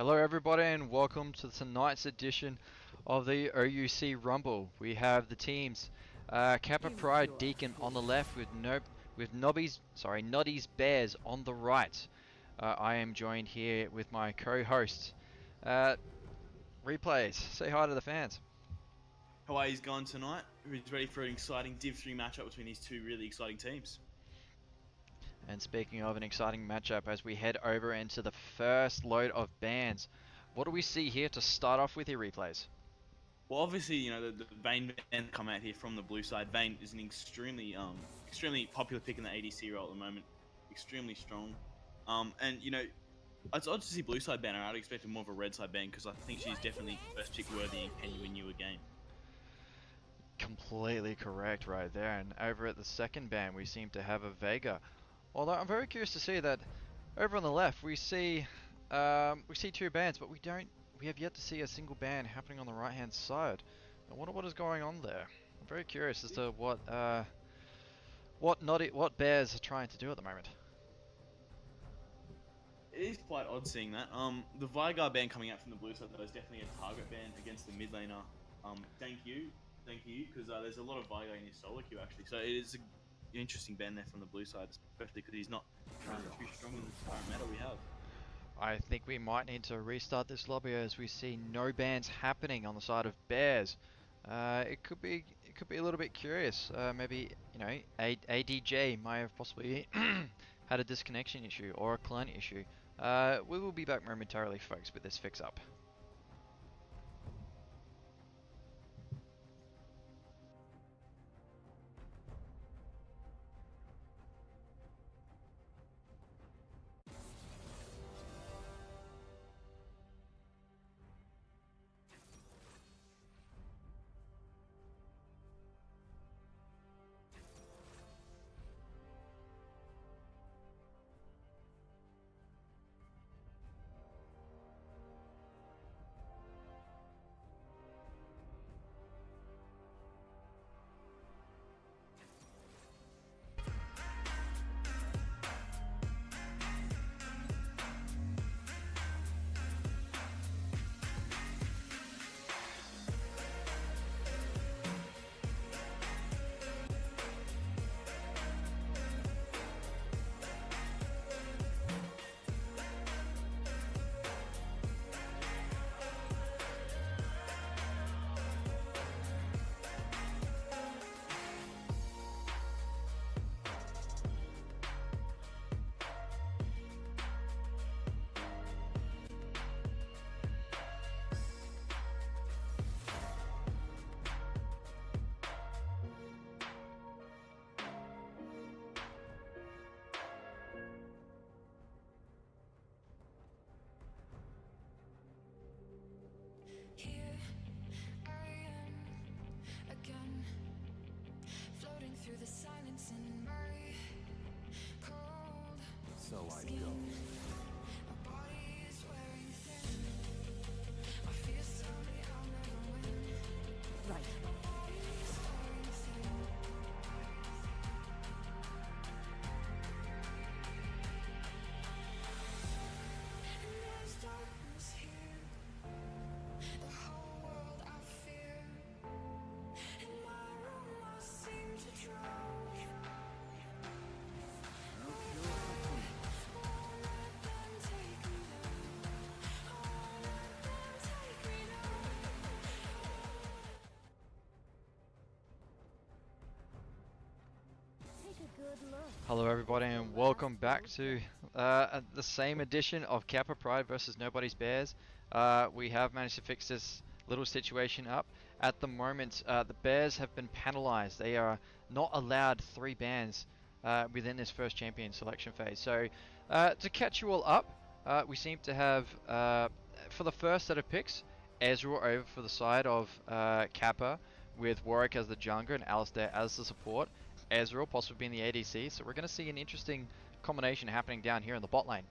Hello everybody and welcome to tonight's edition of the OUC Rumble. We have the teams Kappa Pride Deakin on the left with Noddys Bears on the right. I am joined here with my co-host. Replays, say hi to the fans. Hawaii's gone tonight. Who's ready for an exciting Div 3 matchup between these two really exciting teams? And speaking of an exciting matchup, as we head over into the first load of bands, what do we see here to start off with your replays? Well, obviously, you know, the Vane band come out here from the blue side. Vane is an extremely popular pick in the ADC role at the moment. Extremely strong. And, you know, it's odd to see blue side banner. I'd expect more of a red side band because I think she's definitely first pick worthy and can win you a game. Completely correct right there. And over at the second band, we seem to have a Vega. Although I'm very curious to see that over on the left we see two bands, but we have yet to see a single band happening on the right hand side. I wonder what is going on there. I'm very curious as to what Bears are trying to do at the moment. It is quite odd seeing that. The Vigar band coming out from the blue side though is definitely a target band against the mid laner. Thank you, because there's a lot of Vigar in his solo queue actually. So it is an interesting band there from the blue side, especially because he's not too strong in the current meta we have. I think we might need to restart this lobby as we see no bans happening on the side of Bears. It could be a little bit curious. Maybe, you know, ADJ might have possibly had a disconnection issue or a client issue. We will be back momentarily, folks, with this fix up. Here I am again, floating through the silence in my cold skin. My body is wearing thin. I feel slowly, I'll never win. Right. My body is wearing thin. And there's darkness here. The whole world I fear. In my room I seem to drown. Won't let them take me down. Won't let them take me down. Take a good look. Hello everybody and welcome back to the same edition of Kappa Pride versus Nobody's Bears. We have managed to fix this little situation up. At the moment, the Bears have been penalized. They are not allowed 3 bans within this first champion selection phase. So to catch you all up, we seem to have, for the first set of picks, Ezreal over for the side of Kappa, with Warwick as the jungler and Alistair as the support. Ezreal possibly being the ADC, so we're going to see an interesting combination happening down here in the bot lane.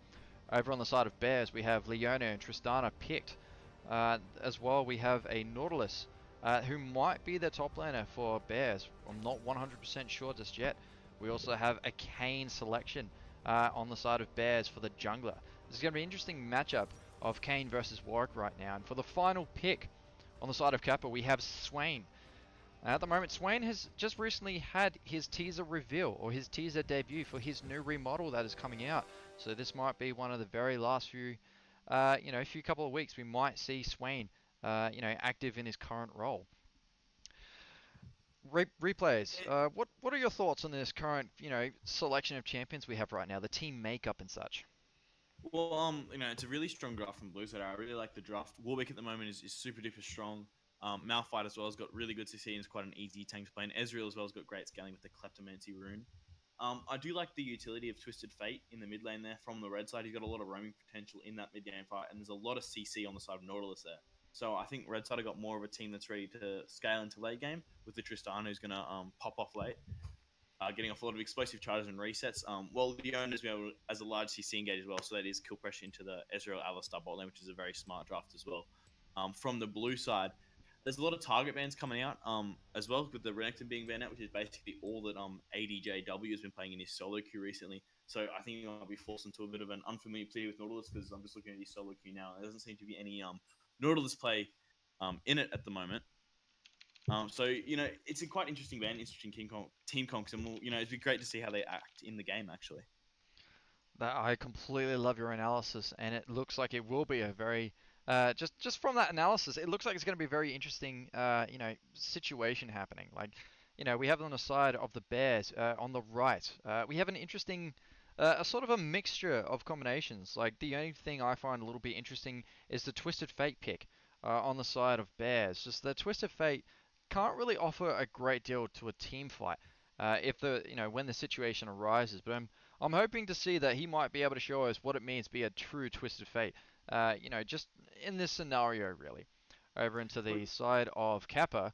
Over on the side of Bears, we have Leona and Tristana picked. As well, we have a Nautilus, who might be the top laner for Bears. I'm not 100% sure just yet. We also have a Kayn selection on the side of Bears for the jungler. This is going to be an interesting matchup of Kane versus Warwick right now. And for the final pick on the side of Kappa, we have Swain. At the moment, Swain has just recently had his teaser reveal, or his teaser debut for his new remodel that is coming out. So this might be one of the very last few, few couple of weeks we might see Swain, active in his current role. Replays. What are your thoughts on this current, selection of champions we have right now, the team makeup and such? Well, it's a really strong draft from Blue Side. I really like the draft. Warwick at the moment is super duper strong. Malphite as well has got really good CC and is quite an easy tank to play. And Ezreal as well has got great scaling with the Kleptomancy rune. I do like the utility of Twisted Fate in the mid lane there from the red side. He's got a lot of roaming potential in that mid game fight, and there's a lot of CC on the side of Nautilus there. So I think red side have got more of a team that's ready to scale into late game with the Tristana who's going to pop off late. Getting off a lot of explosive charges and resets. Well, the owners be able as a large CC engage as well, so that is kill pressure into the Ezreal Alistar bot lane, which is a very smart draft as well. From the blue side, there's a lot of target bans coming out as well, with the Renekton being banned out, which is basically all that ADJW has been playing in his solo queue recently. So I think I'll be forced into a bit of an unfamiliar play with Nautilus because I'm just looking at his solo queue now. There doesn't seem to be any Nautilus play in it at the moment. So it's a quite interesting band, interesting team conks, and it'd be great to see how they act in the game actually. I completely love your analysis, and it looks like it will be a very just from that analysis, it looks like it's going to be a very interesting situation happening. Like, we have on the side of the Bears on the right, we have an interesting. A sort of a mixture of combinations. Like, the only thing I find a little bit interesting is the Twisted Fate pick on the side of Bears. Just the Twisted Fate can't really offer a great deal to a team fight if when the situation arises. But I'm hoping to see that he might be able to show us what it means to be a true Twisted Fate. Just in this scenario, really. Over into the side of Kappa,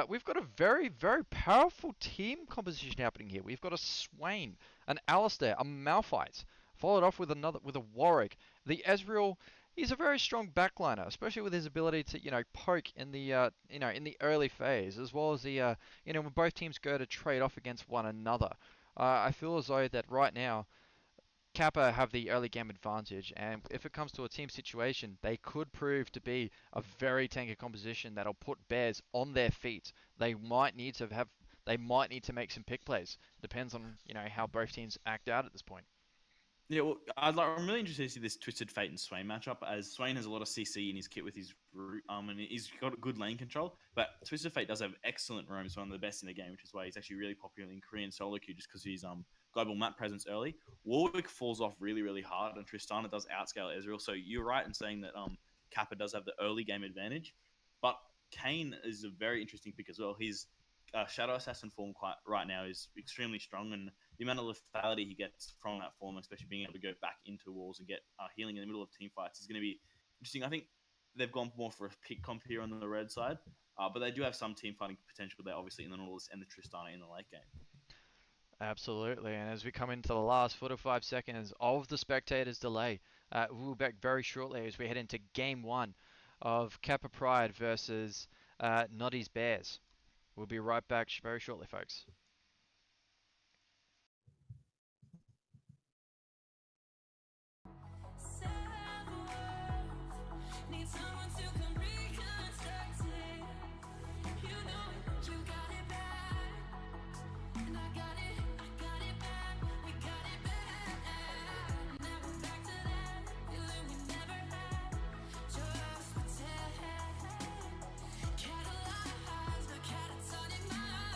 we've got a very, very powerful team composition happening here. We've got a Swain, an Alistair, a Malphite, followed off with a Warwick. The Ezreal, he's a very strong backliner, especially with his ability to poke in the in the early phase, as well as the when both teams go to trade off against one another. I feel as though that right now Kappa have the early game advantage, and if it comes to a team situation, they could prove to be a very tanky composition that'll put Bears on their feet. They might need to make some pick plays. Depends on how both teams act out at this point. Yeah, well, I'm really interested to see this Twisted Fate and Swain matchup, as Swain has a lot of CC in his kit with his root, and he's got good lane control. But Twisted Fate does have excellent roams, one of the best in the game, which is why he's actually really popular in Korean solo queue, just because he's global map presence early. Warwick falls off really, really hard, and Tristana does outscale Ezreal. So you're right in saying that Kappa does have the early game advantage, but Kane is a very interesting pick as well. His Shadow Assassin form right now is extremely strong, and the amount of lethality he gets from that form, especially being able to go back into walls and get healing in the middle of team fights, is going to be interesting. I think they've gone more for a pick comp here on the red side, but they do have some team fighting potential there, obviously, in the Nautilus and the Tristana in the late game. Absolutely, and as we come into the last 4 to 5 seconds of the spectators' delay, we'll be back very shortly as we head into Game 1 of Kappa Pride versus Noddys Bears. We'll be right back very shortly, folks. Need someone to come reconstruct it. You know it, you got it back. And I got it back. We got it back. Now we're back to that feeling we never had. Just pretend. Catalyze the catatonic mind.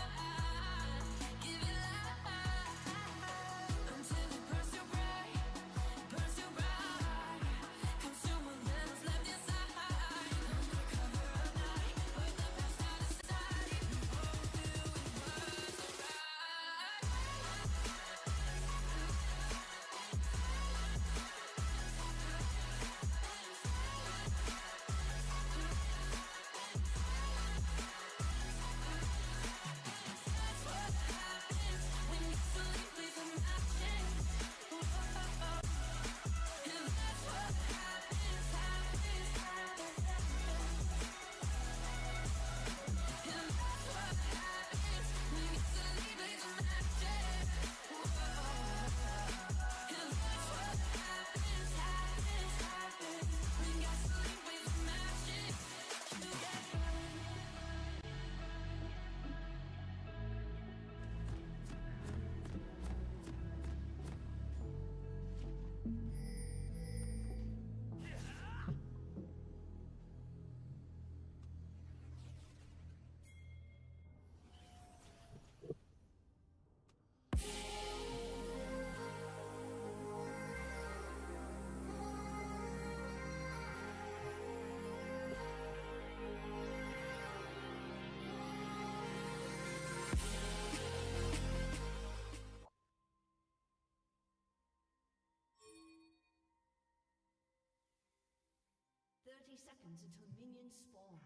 seconds until minions spawn.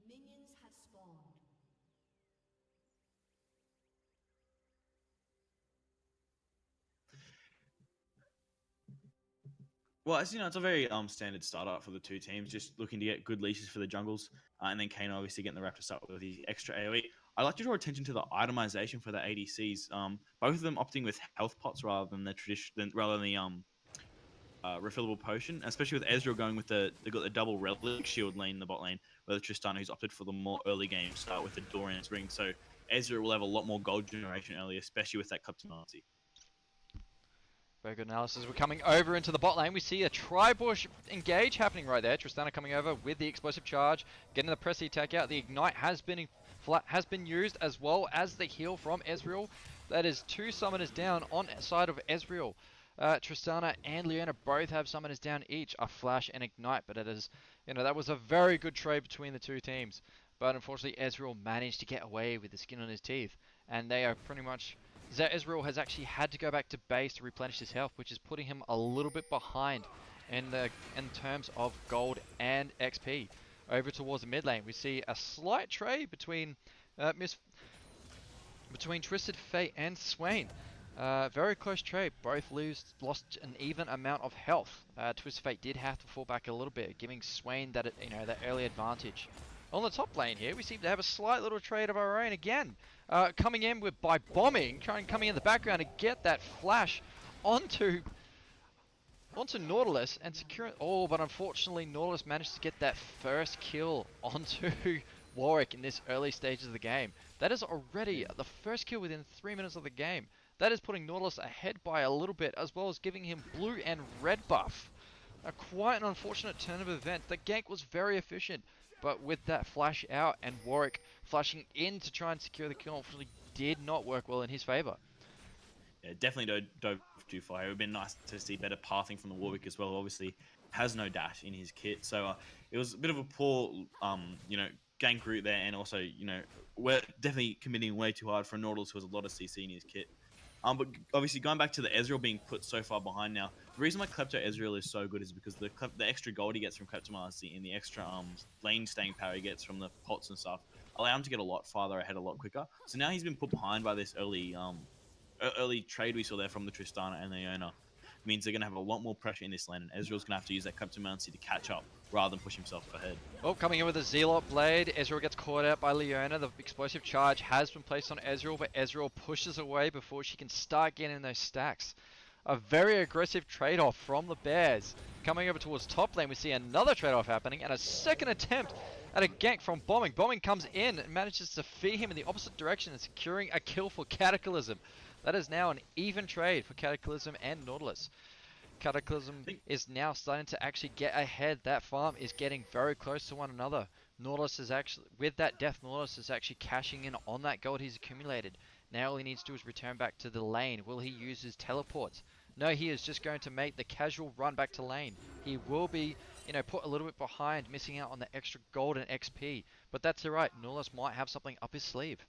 Minions have spawned. Well, as you know, it's a very standard startup for the two teams, just looking to get good leashes for the jungles, and then Kane obviously getting the Raptors up with the extra AoE. I'd like to draw attention to the itemization for the ADCs. Both of them opting with health pots rather than the refillable potion, especially with Ezreal going with they got the double relic shield lane in the bot lane, where Tristana who's opted for the more early game start with the Dorian's ring. So Ezreal will have a lot more gold generation early, especially with that Kappa. Very good analysis. We're coming over into the bot lane. We see a tri-bush engage happening right there. Tristana coming over with the explosive charge, getting the pressy attack out. The ignite has been used, as well as the heal from Ezreal. That is 2 summoners down on side of Ezreal. Tristana and Leona both have summoners down each, a flash and ignite. But it is, that was a very good trade between the two teams. But unfortunately, Ezreal managed to get away with the skin on his teeth, and they are pretty much. Ezreal has actually had to go back to base to replenish his health, which is putting him a little bit behind in terms of gold and XP. Over towards the mid lane, we see a slight trade between Twisted Fate and Swain. Very close trade. Both lost an even amount of health. Twisted Fate did have to fall back a little bit, giving Swain that early advantage. On the top lane here, we seem to have a slight little trade of our own again. Coming in by bombing, coming in the background to get that flash onto Nautilus and secure it. Oh, but unfortunately Nautilus managed to get that first kill onto Warwick in this early stages of the game. That is already the first kill within 3 minutes of the game. That is putting Nautilus ahead by a little bit, as well as giving him blue and red buff. Quite an unfortunate turn of events. The gank was very efficient, but with that flash out and Warwick flashing in to try and secure the kill, unfortunately did not work well in his favour. Yeah, definitely dove too far. It would have been nice to see better pathing from the Warwick as well. Obviously, has no dash in his kit, so it was a bit of a poor, gank route there, and also, we're definitely committing way too hard for Nautilus, who has a lot of CC in his kit. But obviously, going back to the Ezreal being put so far behind now, the reason why Klepto Ezreal is so good is because the extra gold he gets from Kleptomancy and the extra lane staying power he gets from the pots and stuff allow him to get a lot farther ahead a lot quicker. So now he's been put behind by this early trade we saw there from the Tristana and the Leona. It means they're going to have a lot more pressure in this lane, and Ezreal's going to have to use that Kleptomancy to catch up rather than push himself ahead. Oh, coming in with a Zealot Blade. Ezreal gets caught out by Leona. The explosive charge has been placed on Ezreal, but Ezreal pushes away before she can start getting those stacks. A very aggressive trade-off from the Bears. Coming over towards top lane, we see another trade-off happening, and a second attempt at a gank from Bombing. Bombing comes in and manages to feed him in the opposite direction and securing a kill for Cataclysm. That is now an even trade for Cataclysm and Nautilus. Cataclysm is now starting to actually get ahead. That farm is getting very close to one another. Nautilus is actually, with that death, Nautilus is actually cashing in on that gold he's accumulated. Now all he needs to do is return back to the lane. Will he use his teleports? No, he is just going to make the casual run back to lane. He will be, put a little bit behind, missing out on the extra gold and XP. But that's alright. Nautilus might have something up his sleeve.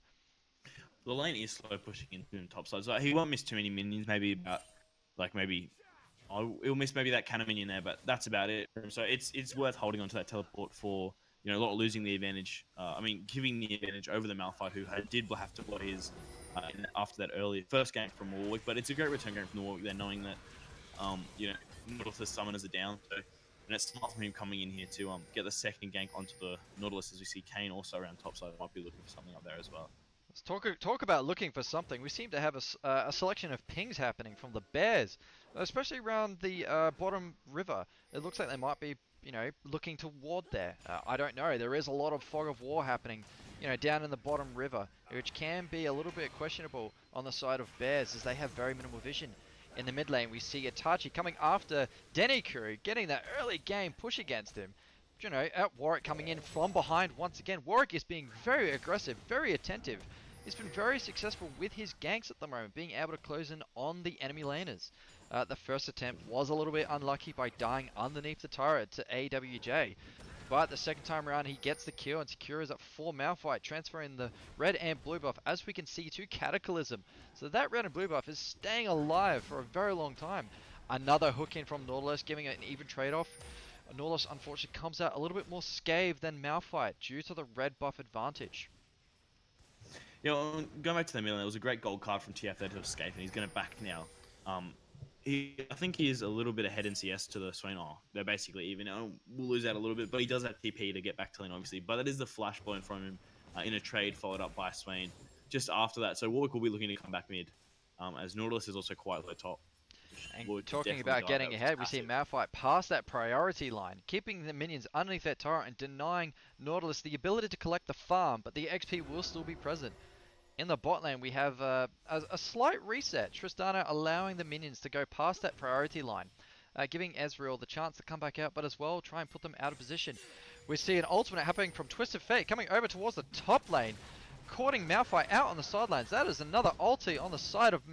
The lane is slow pushing into top side, so he won't miss too many minions. Maybe about, he'll miss maybe that cannon minion there, but that's about it. So it's worth holding on to that teleport for, not losing the advantage. Giving the advantage over the Malphite, who did have to blow his after that early first gank from Warwick. But it's a great return gank from the Warwick there, knowing that, Nautilus summoners are down. So, and it's smart from him coming in here to get the second gank onto the Nautilus, as we see Kane also around top side might be looking for something up there as well. Let's talk about looking for something. We seem to have a selection of pings happening from the Bears, especially around the bottom river. It looks like they might be, looking to ward there. I don't know. There is a lot of fog of war happening, down in the bottom river, which can be a little bit questionable on the side of Bears, as they have very minimal vision. In the mid lane, we see Itachi coming after Denikuru, getting that early game push against him. you know, at Warwick coming in from behind once again. Warwick is being very aggressive, very attentive. He's been very successful with his ganks at the moment, being able to close in on the enemy laners. The first attempt was a little bit unlucky by dying underneath the turret to AWJ. But the second time around, he gets the kill and secures up for Malphite, transferring the red and blue buff, as we can see, to Cataclysm. So that red and blue buff is staying alive for a very long time. Another hook in from Nautilus, giving it an even trade-off. Nautilus, unfortunately, comes out a little bit more scathed than Malphite due to the red buff advantage. You know, going back to the middle, it was a great gold card from TF there to escape, and he's going to back now. I think he is a little bit ahead in CS to the Swain. Oh, they're basically even. We'll lose out a little bit, but he does have TP to get back to lane, obviously. But that is the flash point from him in a trade followed up by Swain just after that. So Warwick will be looking to come back mid, as Nautilus is also quite low top. And talking about getting ahead, we see Malphite pass that priority line, keeping the minions underneath that turret and denying Nautilus the ability to collect the farm, but the XP will still be present. In the bot lane, we have a slight reset. Tristana allowing the minions to go past that priority line, giving Ezreal the chance to come back out, but as well try and put them out of position. We see an ultimate happening from Twisted Fate coming over towards the top lane, courting Malphite out on the sidelines. That is another ulti on the side of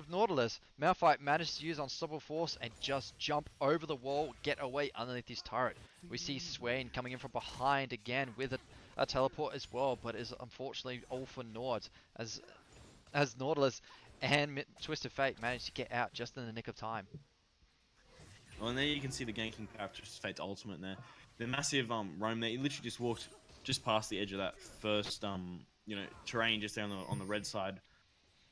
Nautilus. Malphite managed to use Unstoppable Force and just jump over the wall, get away underneath his turret. We see Swain coming in from behind again with a teleport as well, but is unfortunately all for naught as Nautilus and Twisted Fate managed to get out just in the nick of time. Well, and there you can see the ganking power of Twisted Fate's ultimate there. The massive roam there, he literally just walked just past the edge of that first terrain just there on the red side.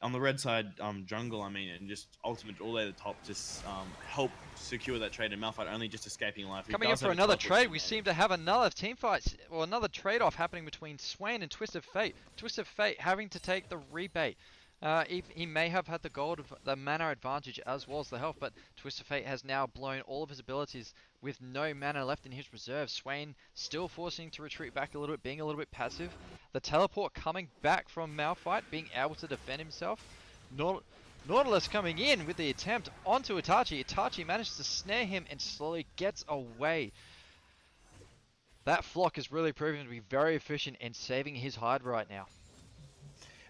On the red side jungle, I mean, and just ultimate all the way to the top, just help secure that trade, and Malphite only just escaping alive. Coming in for another trade, we seem to have another team fight, or another trade-off happening between Swain and Twisted Fate. Twisted Fate having to take the rebate. He may have had the mana advantage as well as the health, but Twisted Fate has now blown all of his abilities with no mana left in his reserve. Swain still forcing to retreat back a little bit, being a little bit passive. The teleport coming back from Malphite, being able to defend himself. Nautilus coming in with the attempt onto Itachi. Itachi managed to snare him and slowly gets away. That flock is really proving to be very efficient in saving his hide right now.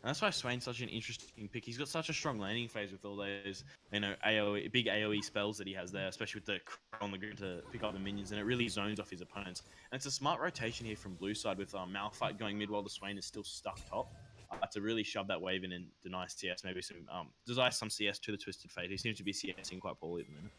And that's why Swain's such an interesting pick. He's got such a strong landing phase with all those, AoE, big AoE spells that he has there, especially with the on the grid to pick up the minions, and it really zones off his opponents. And it's a smart rotation here from blue side with Malphite going mid while the Swain is still stuck top. To really shove that wave in and deny CS, maybe some desire some CS to the Twisted Fate. He seems to be CSing quite poorly at the minute.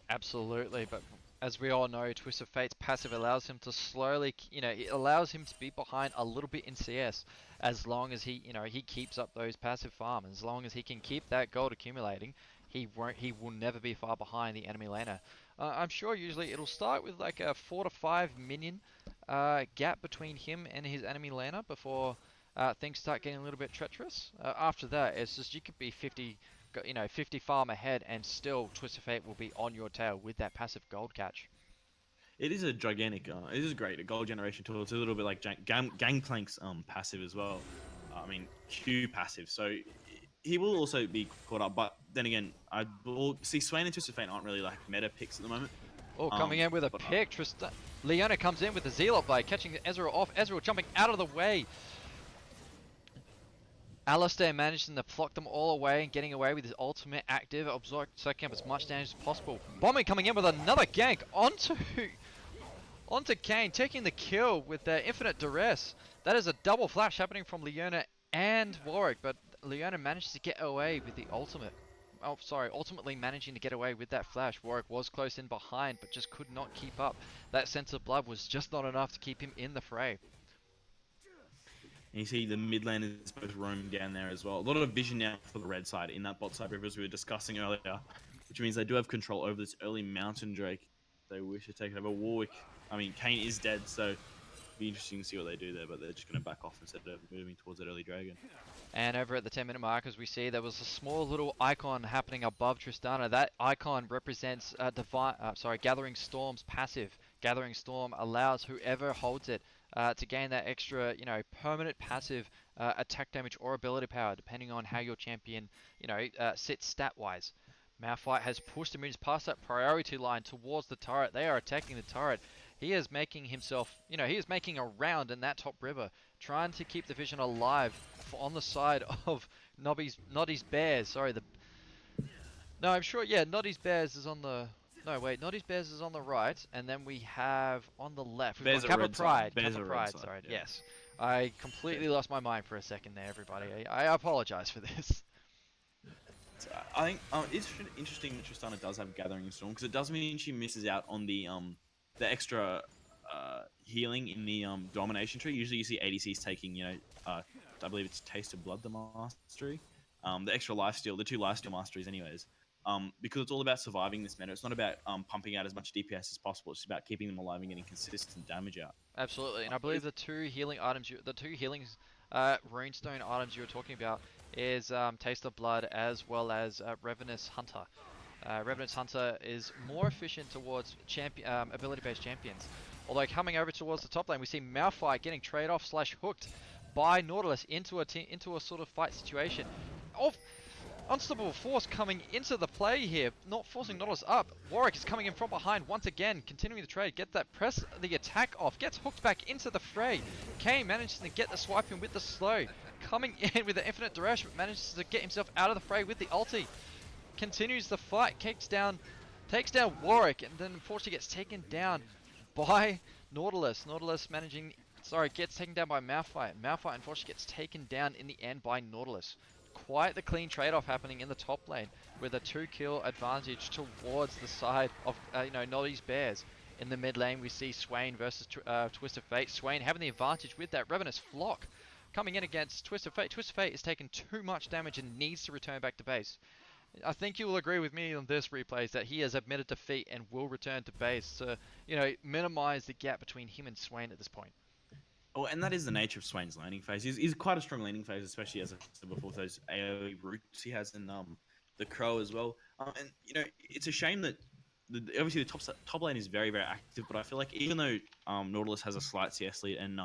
Absolutely, but as we all know, Twisted Fate's passive allows him to slowly, it allows him to be behind a little bit in CS, as long as he keeps up those passive farms. As long as he can keep that gold accumulating, he will never be far behind the enemy laner. I'm sure usually it'll start with like a 4 to 5 minion gap between him and his enemy laner before things start getting a little bit treacherous. After that, it's just you could be 50 farm ahead and still Twisted Fate will be on your tail with that passive gold catch. It is a gigantic, it is great, a gold generation tool. It's a little bit like Gangplank's passive as well. I mean, Q passive. So he will also be caught up, but then again, I will see Swain and Twisted Fate aren't really like meta picks at the moment. Oh, coming in with a pick. Leona comes in with the Zealot Blade, catching Ezreal off. Ezreal jumping out of the way. Alistair managing to flock them all away and getting away with his ultimate active, soaking up as much damage as possible. Bombing coming in with another gank onto Kane, taking the kill with their infinite duress. That is a double flash happening from Leona and Warwick, but Leona manages to get away with the ultimate. Oh, sorry, ultimately managing to get away with that flash. Warwick was close in behind, but just could not keep up. That sense of blood was just not enough to keep him in the fray. And you see the mid lane is both roaming down there as well. A lot of vision now for the red side in that bot side river as we were discussing earlier, which means they do have control over this early mountain drake. They wish to take it over Warwick. I mean, Kane is dead, so it'll be interesting to see what they do there, but they're just going to back off instead of moving towards that early dragon. And over at the 10-minute mark, as we see, there was a small little icon happening above Tristana. That icon represents Gathering Storm's passive. Gathering Storm allows whoever holds it to gain that extra, permanent passive attack damage or ability power, depending on how your champion, sits stat-wise. Malphite has pushed the Moons past that priority line towards the turret. They are attacking the turret. He is making himself, he is making a round in that top river, trying to keep the vision alive on the side of Noddy's Bears. Sorry, no, I'm sure, yeah, Noddy's Bears is on the, no, wait, Noddy's Bears is on the right, and then we have on the left, we've Bears got are Kappa red side. Pride, Bears Kappa are red Pride, side, sorry, yeah. yes. I completely lost my mind for a second there, everybody. I apologize for this. I think it's interesting that Tristana does have Gathering Storm because it does mean she misses out on the extra healing in the domination tree. Usually you see ADCs taking I believe it's Taste of Blood the mastery, the extra lifesteal, the 2 lifesteal masteries anyways. Because it's all about surviving this meta. It's not about pumping out as much DPS as possible. It's about keeping them alive and getting consistent damage out. Absolutely, and I believe the 2 healing items, the 2 healing runestone items you were talking about is Taste of Blood as well as Revenous Hunter. Revenous Hunter is more efficient towards ability-based champions. Although coming over towards the top lane, we see Malphite getting trade-off / hooked by Nautilus into a sort of fight situation. Unstoppable Force coming into the play here, not forcing Nautilus up. Warwick is coming in from behind once again, continuing the trade, get that press the attack off, gets hooked back into the fray. Kane manages to get the swipe in with the slow, coming in with the infinite Duresh, but manages to get himself out of the fray with the ulti. Continues the fight, takes down Warwick, and then unfortunately gets taken down by Nautilus. Gets taken down by Malphite. Malphite unfortunately gets taken down in the end by Nautilus. Quite the clean trade-off happening in the top lane with a 2-kill advantage towards the side of Noddy's Bears. In the mid lane we see Swain versus Twisted Fate. Swain having the advantage with that Revenous Flock coming in against Twisted Fate. Twisted Fate has taken too much damage and needs to return back to base. I think you will agree with me on this, Replays, that he has admitted defeat and will return to base to minimize the gap between him and Swain at this point. Oh, and that is the nature of Swain's laning phase. He's quite a strong laning phase, especially as I said before, those AoE roots he has in the Crow as well. And it's a shame that obviously the top lane is very, very active, but I feel like even though Nautilus has a slight CS lead and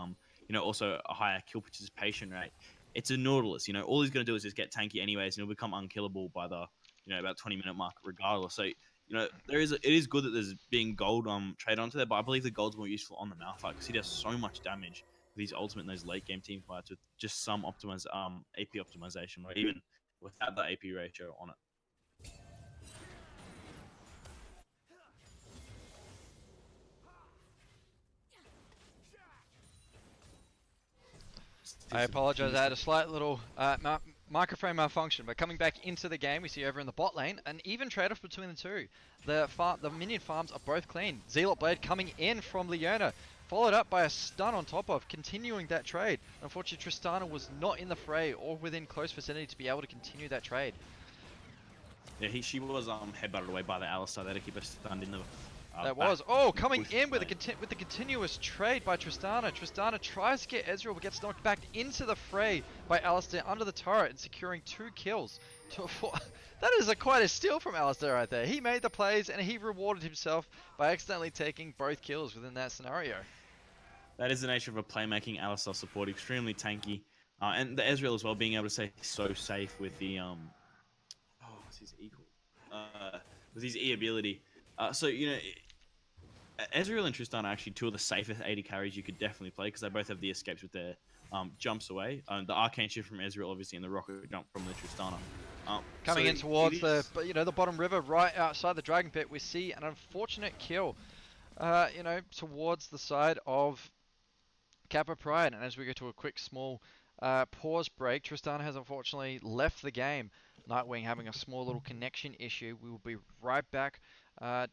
also a higher kill participation rate, it's a Nautilus. All he's going to do is just get tanky anyways, and he'll become unkillable by the about 20-minute mark regardless. So it is good that there's being gold trade onto there, but I believe the gold's more useful on the Malphite because he does so much damage with his ultimate in those late game team fights with just some AP optimization, or even without the AP ratio on it. I apologize, I had a slight little microphone malfunction, but coming back into the game, we see over in the bot lane an even trade-off between the two. The minion farms are both clean. Zealot Blade coming in from Leona, followed up by a stun on top of, continuing that trade. Unfortunately, Tristana was not in the fray or within close vicinity to be able to continue that trade. Yeah, she was headbutted away by the Alistar there to keep her stunned in the. Coming in with the continuous trade by Tristana. Tristana tries to get Ezreal, but gets knocked back into the fray by Alistar under the turret and securing 2 kills. That is quite a steal from Alistar right there. He made the plays and he rewarded himself by accidentally taking both kills within that scenario. That is the nature of a playmaking Alistar support, extremely tanky, and the Ezreal as well, being able to stay so safe with the what's his E called? With his E ability. Ezreal and Tristana are actually 2 of the safest AD carries you could definitely play because they both have the escapes with their jumps away. The arcane shift from Ezreal, obviously, and the rocket jump from the Tristana. Coming in towards the bottom river, right outside the Dragon Pit, we see an unfortunate kill, towards the side of Kappa Pride. And as we go to a quick small pause break, Tristana has unfortunately left the game. Nightwing having a small little connection issue. We will be right back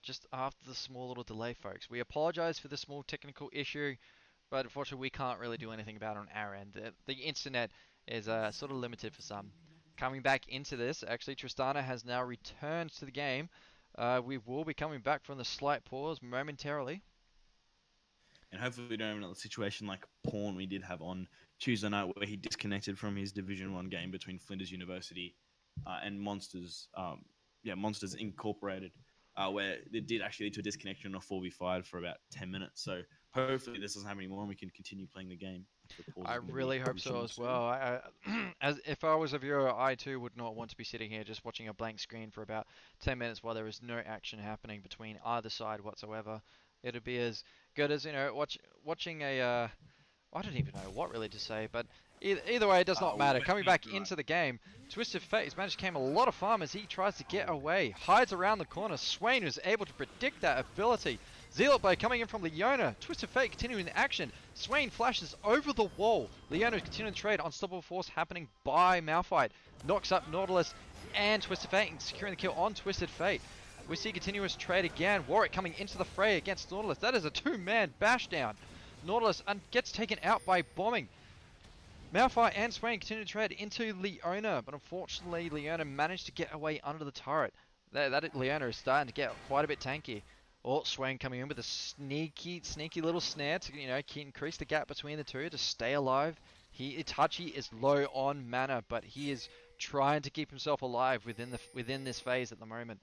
just after the small little delay, folks. We apologize for the small technical issue, but unfortunately we can't really do anything about it on our end. The internet is sort of limited for some. Coming back into this, actually Tristana has now returned to the game. We will be coming back from the slight pause momentarily. And hopefully we don't have another situation like Pawn we did have on Tuesday night where he disconnected from his Division 1 game between Flinders University and Monsters Incorporated, where it did actually lead to a disconnection on a 4v5 for about 10 minutes. So hopefully this doesn't happen anymore and we can continue playing the game. The pause I is gonna be really hope so finishing as soon. well. As if I was a viewer, I too would not want to be sitting here just watching a blank screen for about 10 minutes while there is no action happening between either side whatsoever. It'd be as good as, watching a I don't even know what really to say, but either way, it does not matter. Coming back into the game, Twisted Fate has managed to claim a lot of farm as he tries to get away. Hides around the corner. Swain is able to predict that ability. Zealot Blade coming in from Leona. Twisted Fate continuing the action. Swain flashes over the wall. Leona is continuing the trade. Unstoppable Force happening by Malphite. Knocks up Nautilus and Twisted Fate and securing the kill on Twisted Fate. We see continuous trade again. Warwick coming into the fray against Nautilus. That is a two-man bash down. Nautilus gets taken out by bombing. Malphite and Swain continue to trade into Leona, but unfortunately Leona managed to get away under the turret. That Leona is starting to get quite a bit tanky. Oh, Swain coming in with a sneaky little snare to increase the gap between the two to stay alive. Itachi is low on mana, but he is trying to keep himself alive within this phase at the moment.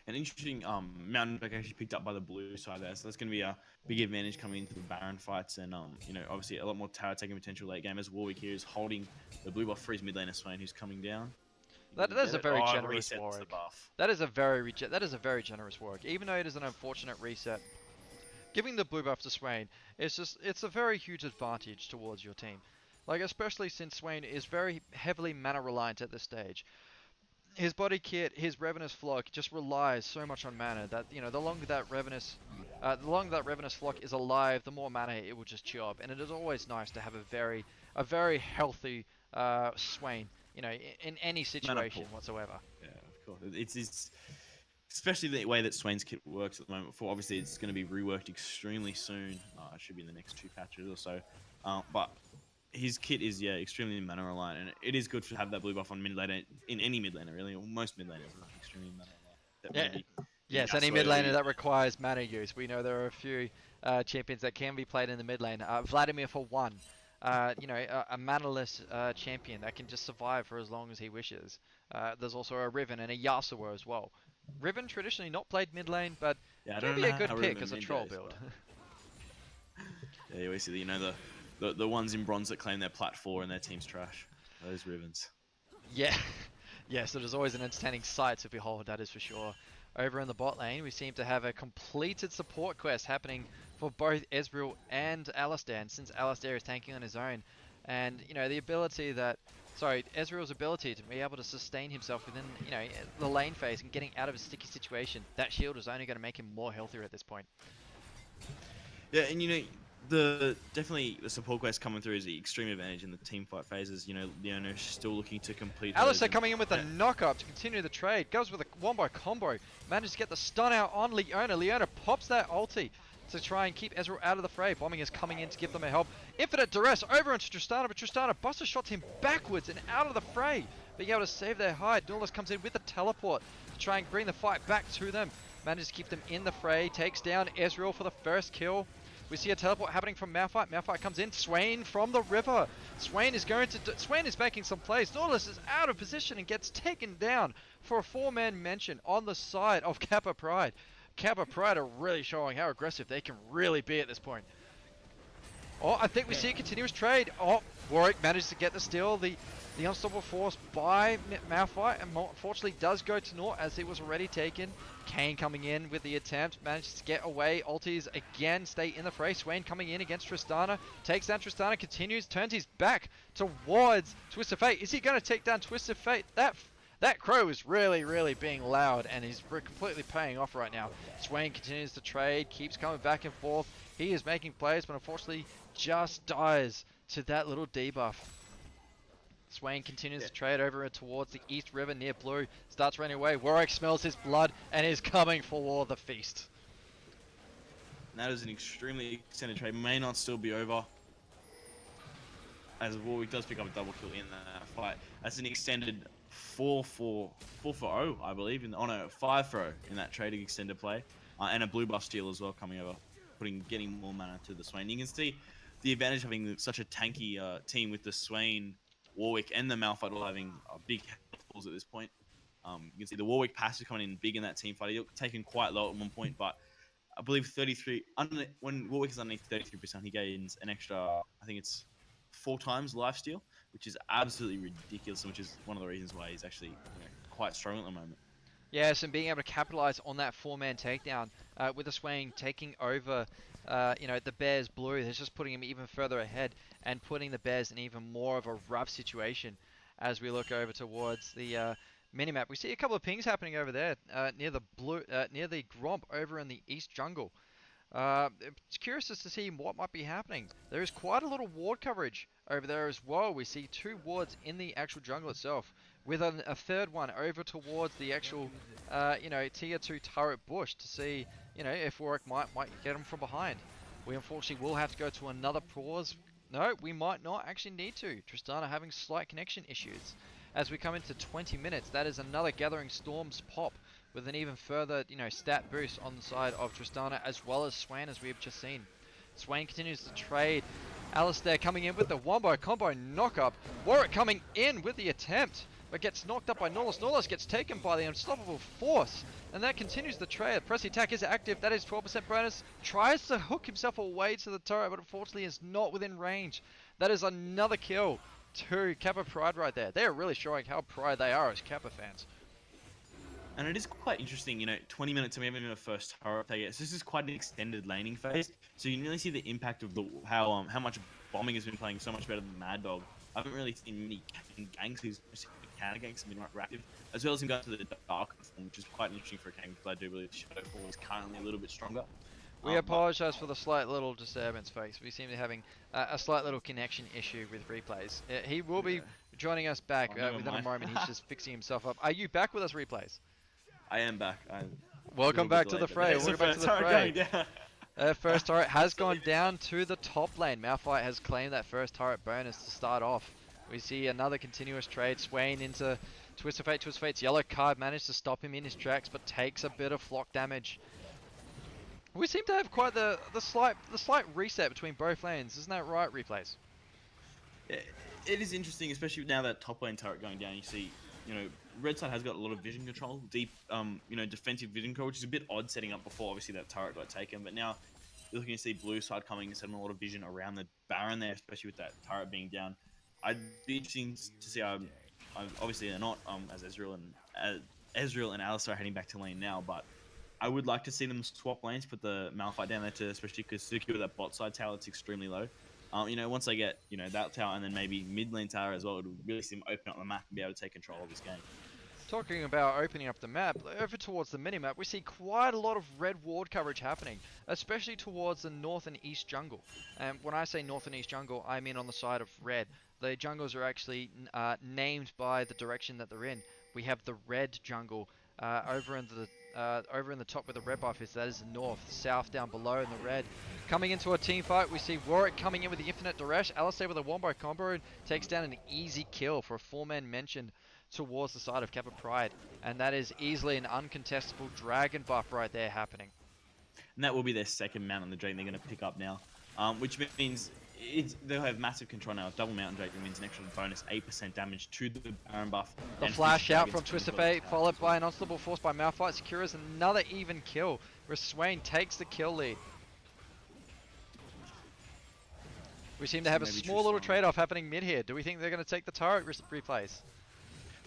An interesting mountain back actually picked up by the blue side there, so that's going to be a big advantage coming into the Baron fights, and obviously a lot more tower taking potential late game as Warwick here is holding the blue buff for his mid laner Swain who's coming down. That is a very generous resets Warwick. the buff. That is a very generous Warwick, even though it is an unfortunate reset. Giving the blue buff to Swain it's a very huge advantage towards your team. Like, especially since Swain is very heavily mana reliant at this stage. His body kit, his Ravenous Flock just relies so much on mana that, the longer that Ravenous Flock is alive, the more mana it will just chew up. And it is always nice to have a very healthy Swain, in any situation whatsoever. Yeah, of course. It's especially the way that Swain's kit works at the moment. For obviously, it's going to be reworked extremely soon. It should be in the next 2 patches or so. But his kit is extremely mana reliant, and it is good to have that blue buff on mid laner in any mid laner really, or most mid laners are extremely mana reliant. Yes, any mid laner that requires mana use. We know there are a few champions that can be played in the mid lane. Vladimir for one, a manaless champion that can just survive for as long as he wishes. There's also a Riven and a Yasuo as well. Riven traditionally not played mid lane, but can be a good pick as a troll build. Yeah, you always see the ones in bronze that claim their plat 4 and their team's trash. Those Rivens. Yeah, yes, it is always an entertaining sight to behold, that is for sure. Over in the bot lane, we seem to have a completed support quest happening for both Ezreal and Alistair, and since Alistair is tanking on his own, and Ezreal's ability to be able to sustain himself within, the lane phase and getting out of a sticky situation, that shield is only going to make him more healthier at this point. Yeah, and definitely the support quest coming through is the extreme advantage in the team fight phases. Leona is still looking to complete. Alistair coming in with a knock-up to continue the trade. Goes with a wombo combo. Manages to get the stun out on Leona. Leona pops that ulti to try and keep Ezreal out of the fray. Bombing is coming in to give them a help. Infinite Duress over into Tristana, but Tristana buster shots him backwards and out of the fray. Being able to save their hide. Nautilus comes in with the teleport to try and bring the fight back to them. Manages to keep them in the fray. Takes down Ezreal for the first kill. We see a teleport happening from Malphite. Malphite comes in. Swain from the river. Swain is making some plays. Nautilus is out of position and gets taken down for a 4-man mention on the side of Kappa Pride. Kappa Pride are really showing how aggressive they can really be at this point. Oh, I think we see a continuous trade. Oh, Warwick manages to get the steal. The unstoppable force by Malphite, and unfortunately does go to naught as it was already taken. Kane coming in with the attempt, manages to get away. Ultis again stay in the fray. Swain coming in against Tristana, takes down Tristana, continues, turns his back towards Twisted Fate. Is he going to take down Twisted Fate? That crow is really being loud, and he's completely paying off right now. Swain continues to trade, keeps coming back and forth. He is making plays, but unfortunately just dies to that little debuff. Swain continues to trade over towards the East River near blue. Starts running away. Warwick smells his blood and is coming for the feast. That is an extremely extended trade. May not still be over, as Warwick does pick up a double kill in that fight. That's an extended 4-0, I believe. 5-0 in that trading extended play, and a blue buff steal as well coming over, getting more mana to the Swain. You can see the advantage of having such a tanky team with the Swain, Warwick, and the Malphite all having big health pools at this point. You can see the Warwick passive coming in big in that team fight. He got taken quite low at one point, but I believe 33. When Warwick is underneath 33%, he gains an extra. I think it's 4 times lifesteal, which is absolutely ridiculous, and which is one of the reasons why he's actually quite strong at the moment. Yes, and being able to capitalize on that four-man takedown with the Swain taking over, the Bears blue, that's just putting him even further ahead and putting the Bears in even more of a rough situation as we look over towards the minimap. We see a couple of pings happening over there near the near the Gromp over in the East Jungle. It's curious as to see what might be happening. There is quite a lot of ward coverage over there as well. We see 2 wards in the actual jungle itself, with a third one over towards the actual, tier 2 turret bush to see, if Warwick might get him from behind. We unfortunately will have to go to another pause. No, we might not actually need to. Tristana having slight connection issues. As we come into 20 minutes, that is another Gathering Storms pop with an even further, stat boost on the side of Tristana as well as Swain, as we have just seen. Swain continues to trade. Alistair coming in with the wombo combo knock-up. Warwick coming in with the attempt, but gets knocked up by Noddys. Noddys gets taken by the unstoppable force, and that continues the trade. Press the attack is active. That is 12% bonus. Tries to hook himself away to the turret, but unfortunately is not within range. That is another kill to Kappa Pride right there. They're really showing how pride they are as Kappa fans. And it is quite interesting, 20 minutes and we haven't even a first turret play yet. So this is quite an extended laning phase. So you can really see the impact of how much bombing has been playing so much better than Mad Dog. I haven't really seen many ganks whose counter ganks have been right active, as well as him going to the dark form, which is quite interesting for a gank because I do believe Shadowfall is currently a little bit stronger. We apologise for the slight little disturbance, folks. We seem to be having a slight little connection issue with replays. He will be joining us back within a moment. He's just fixing himself up. Are you back with us, replays? I am back. Welcome back to the fray. Welcome back to the fray. First turret has gone down to the top lane. Malphite has claimed that first turret bonus to start off. We see another continuous trade. Swain into Twist of Fate. Twist of Fate's yellow card managed to stop him in his tracks, but takes a bit of flock damage. We seem to have quite the slight reset between both lanes. Isn't that right, replays? Yeah, it is interesting, especially now that top lane turret going down. You see, red side has got a lot of vision control, deep, defensive vision control, which is a bit odd setting up before. Obviously, that turret got taken, but now you're looking to see blue side coming and setting a lot of vision around the Baron there, especially with that turret being down. I'd be interesting to see. Obviously, they're not as Ezreal and Alistair are heading back to lane now, but I would like to see them swap lanes, put the Malphite down there to, especially because Suki with that bot side tower, it's extremely low. Once they get, that tower and then maybe mid lane tower as well, it would really see them open up the map and be able to take control of this game. Talking about opening up the map, over towards the minimap, we see quite a lot of red ward coverage happening, especially towards the north and east jungle. And when I say north and east jungle, I mean on the side of red. The jungles are actually named by the direction that they're in. We have the red jungle over in the top where the red buff is. That is the north. South down below in the red. Coming into a team fight, we see Warwick coming in with the infinite Duresh. Alistair with a wombo combo and takes down an easy kill for a 4-man mentioned towards the side of Kappa Pride. And that is easily an uncontestable dragon buff right there happening. And that will be their second mount on the Drake they're going to pick up now. Which means they'll have massive control now. Double Mountain Drake means an extra bonus 8% damage to the Baron buff. The flash out from Twist of Fate, followed by an unstoppable force by Malphite, secures another even kill, where Swain takes the kill lead. We seem to have a small little trade-off happening mid here. Do we think they're going to take the turret replays?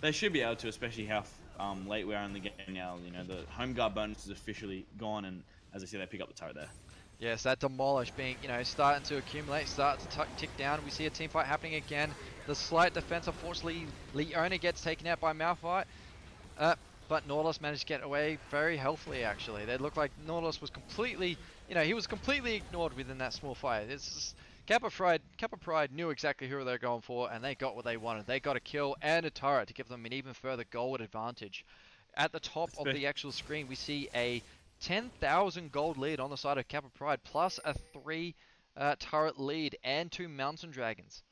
They should be able to, especially how late we are in the game now. The home guard bonus is officially gone, and as I see, they pick up the turret there. Yes, that demolish being, starting to accumulate, start to tick down. We see a team fight happening again. The slight defense, unfortunately, Leona gets taken out by Malphite. But Noddys managed to get away very healthily, actually. They looked like Noddys was completely, he was completely ignored within that small fight. It's just, Kappa Pride knew exactly who they were going for, and they got what they wanted. They got a kill and a turret to give them an even further gold advantage. At the top of the actual screen, we see a 10,000 gold lead on the side of Kappa Pride, plus a 3 turret lead and 2 mountain dragons.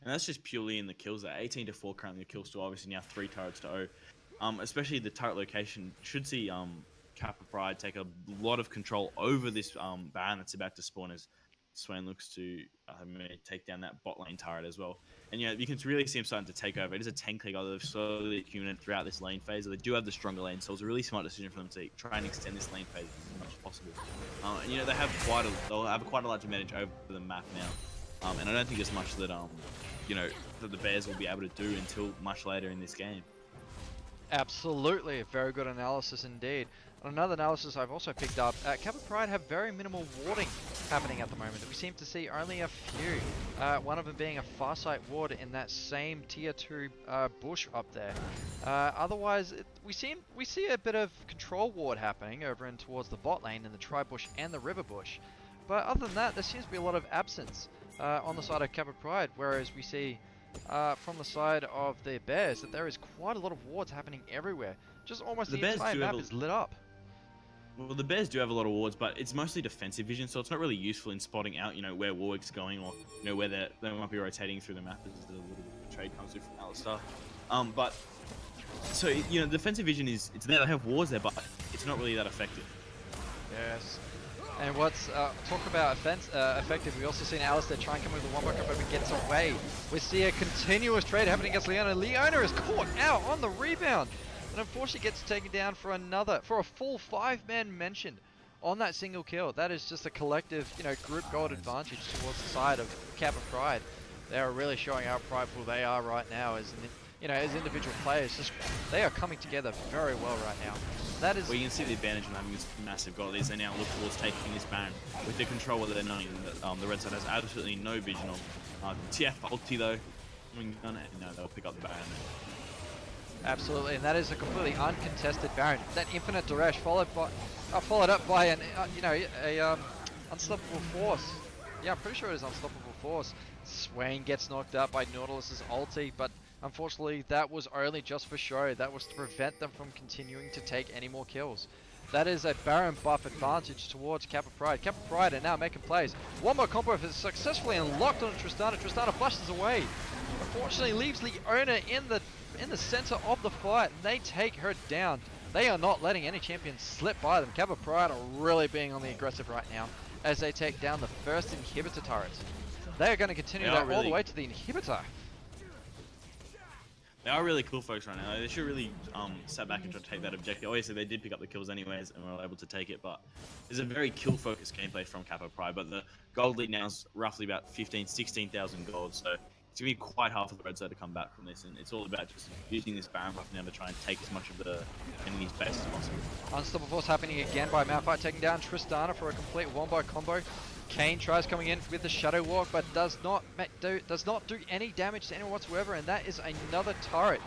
And that's just purely in the kills there. 18-4 currently the kill store, obviously now 3 turrets to 0. Especially the turret location should see Kappa Pride take a lot of control over this Baron that's about to spawn as Swain looks to take down that bot lane turret as well. And you know, you can really see him starting to take over. It is a 10k guy that they've slowly accumulated throughout this lane phase. They do have the stronger lane, so it's a really smart decision for them to try and extend this lane phase as much as possible. And you know, they'll have quite a large advantage over the map now. And I don't think there's much that you know, that the Bears will be able to do until much later in this game. Absolutely, very good analysis indeed. Another analysis I've also picked up, Kappa Pride have very minimal warding happening at the moment. We seem to see only a few, one of them being a Farsight ward in that same tier 2 bush up there. Otherwise, we see a bit of control ward happening over and towards the bot lane in the tri bush and the river bush. But other than that, there seems to be a lot of absence on the side of Kappa Pride, whereas we see from the side of the Bears that there is quite a lot of wards happening everywhere. Just almost the entire map is lit up. Well, the Bears do have a lot of wards, but it's mostly defensive vision, so it's not really useful in spotting out, you know, where Warwick's going or, you know, where they might be rotating through the map as a little bit of trade comes through from Alistar. But, so, you know, defensive vision it's there, they have wards there, but it's not really that effective. Yes. And what's, talk about effective, we also seen Alistair try and come with the one-back up, but he gets away. We see a continuous trade happening against Leona. Leona is caught out on the rebound. And unfortunately gets taken down for a full 5-man mention on that single kill. That is just a collective, you know, group gold advantage towards the side of Kappa Pride. They are really showing how prideful they are right now as, you know, as individual players. Just they are coming together very well right now. That is. Well, you can see the advantage of having this massive gold is they now look towards taking this Baron with the control that they're knowing that the red side has absolutely no vision of. TF ulti though, and no, they'll pick up the Baron. Absolutely, and that is a completely uncontested Baron. That infinite Duresh followed up by an unstoppable force. Yeah, I'm pretty sure it is unstoppable force. Swain gets knocked out by Nautilus's ulti, but unfortunately that was only just for show. That was to prevent them from continuing to take any more kills. That is a Baron buff advantage towards Kappa Pride. Kappa Pride are now making plays. One more combo is successfully unlocked on Tristana. Tristana flashes away. Unfortunately leaves Leona in the center of the fight, and they take her down. They are not letting any champion slip by them. Kappa Pride are really being on the aggressive right now as they take down the first inhibitor turret. They are going to continue that all the way to the inhibitor. They are really cool folks right now. They should really sat back and try to take that objective. Obviously, they did pick up the kills anyways and were able to take it, but there's a very kill-focused gameplay from Kappa Pride, but the gold lead now is roughly about 16,000 gold, so it's going to be quite hard for the red side to come back from this, and it's all about just using this Baron buff now to try and take as much of the enemy's base as possible. Unstoppable force happening again by Malphite, taking down Tristana for a complete one-by combo. Kane tries coming in with the Shadow Walk, but does not do any damage to anyone whatsoever, and that is another turret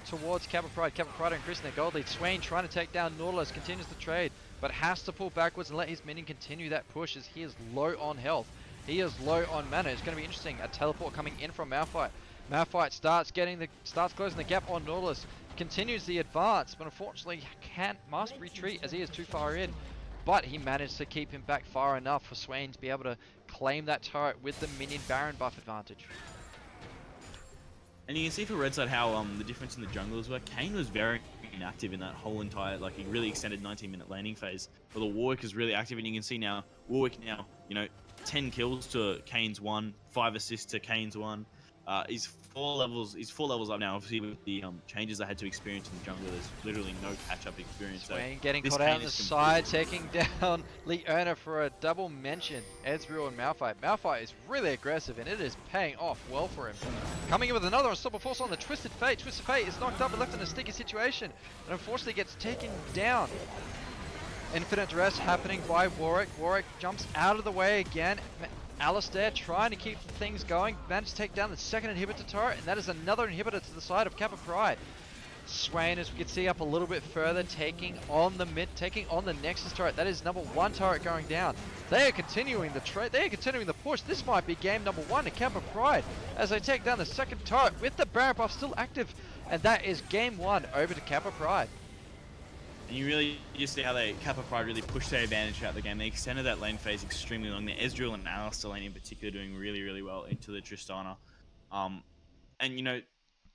towards Kappa Pride. Kappa Pride increasing their gold lead. Swain trying to take down Nautilus, continues the trade, but has to pull backwards and let his minion continue that push as he is low on health. He is low on mana. It's going to be interesting. A teleport coming in from Malphite. Malphite starts closing the gap on Nautilus. Continues the advance, but unfortunately must retreat as he is too far in. But he managed to keep him back far enough for Swain to be able to claim that turret with the minion Baron buff advantage. And you can see for red side how the difference in the junglers were. Kane was very inactive in that whole entire, like, he really extended 19-minute laning phase. But the Warwick is really active, and you can see now Warwick now, you know, 10 kills to Kane's 1, 5 assists to Kane's 1. He's 4 levels up now. Obviously with the changes I had to experience in the jungle, there's literally no catch-up experience. Swain so getting caught out on the side, taking down Leona for a double mention. Ezreal and Malphite. Malphite is really aggressive, and it is paying off well for him. Coming in with another unstoppable force on the Twisted Fate. Twisted Fate is knocked up and left in a sticky situation, and unfortunately gets taken down. Infinite Duress happening by Warwick. Warwick jumps out of the way again. Alistair trying to keep things going. Managed to take down the second inhibitor turret, and that is another inhibitor to the side of Kappa Pride. Swain, as we can see up a little bit further, taking on the Nexus turret. That is number 1 turret going down. They are continuing the trade. They are continuing the push. This might be game number 1 to Kappa Pride as they take down the second turret with the Baron buff still active, and that is game 1 over to Kappa Pride. And you see how Kappa Pride really pushed their advantage throughout the game. They extended that lane phase extremely long. The Ezreal and Alistar lane in particular doing really, really well into the Tristana. And, you know,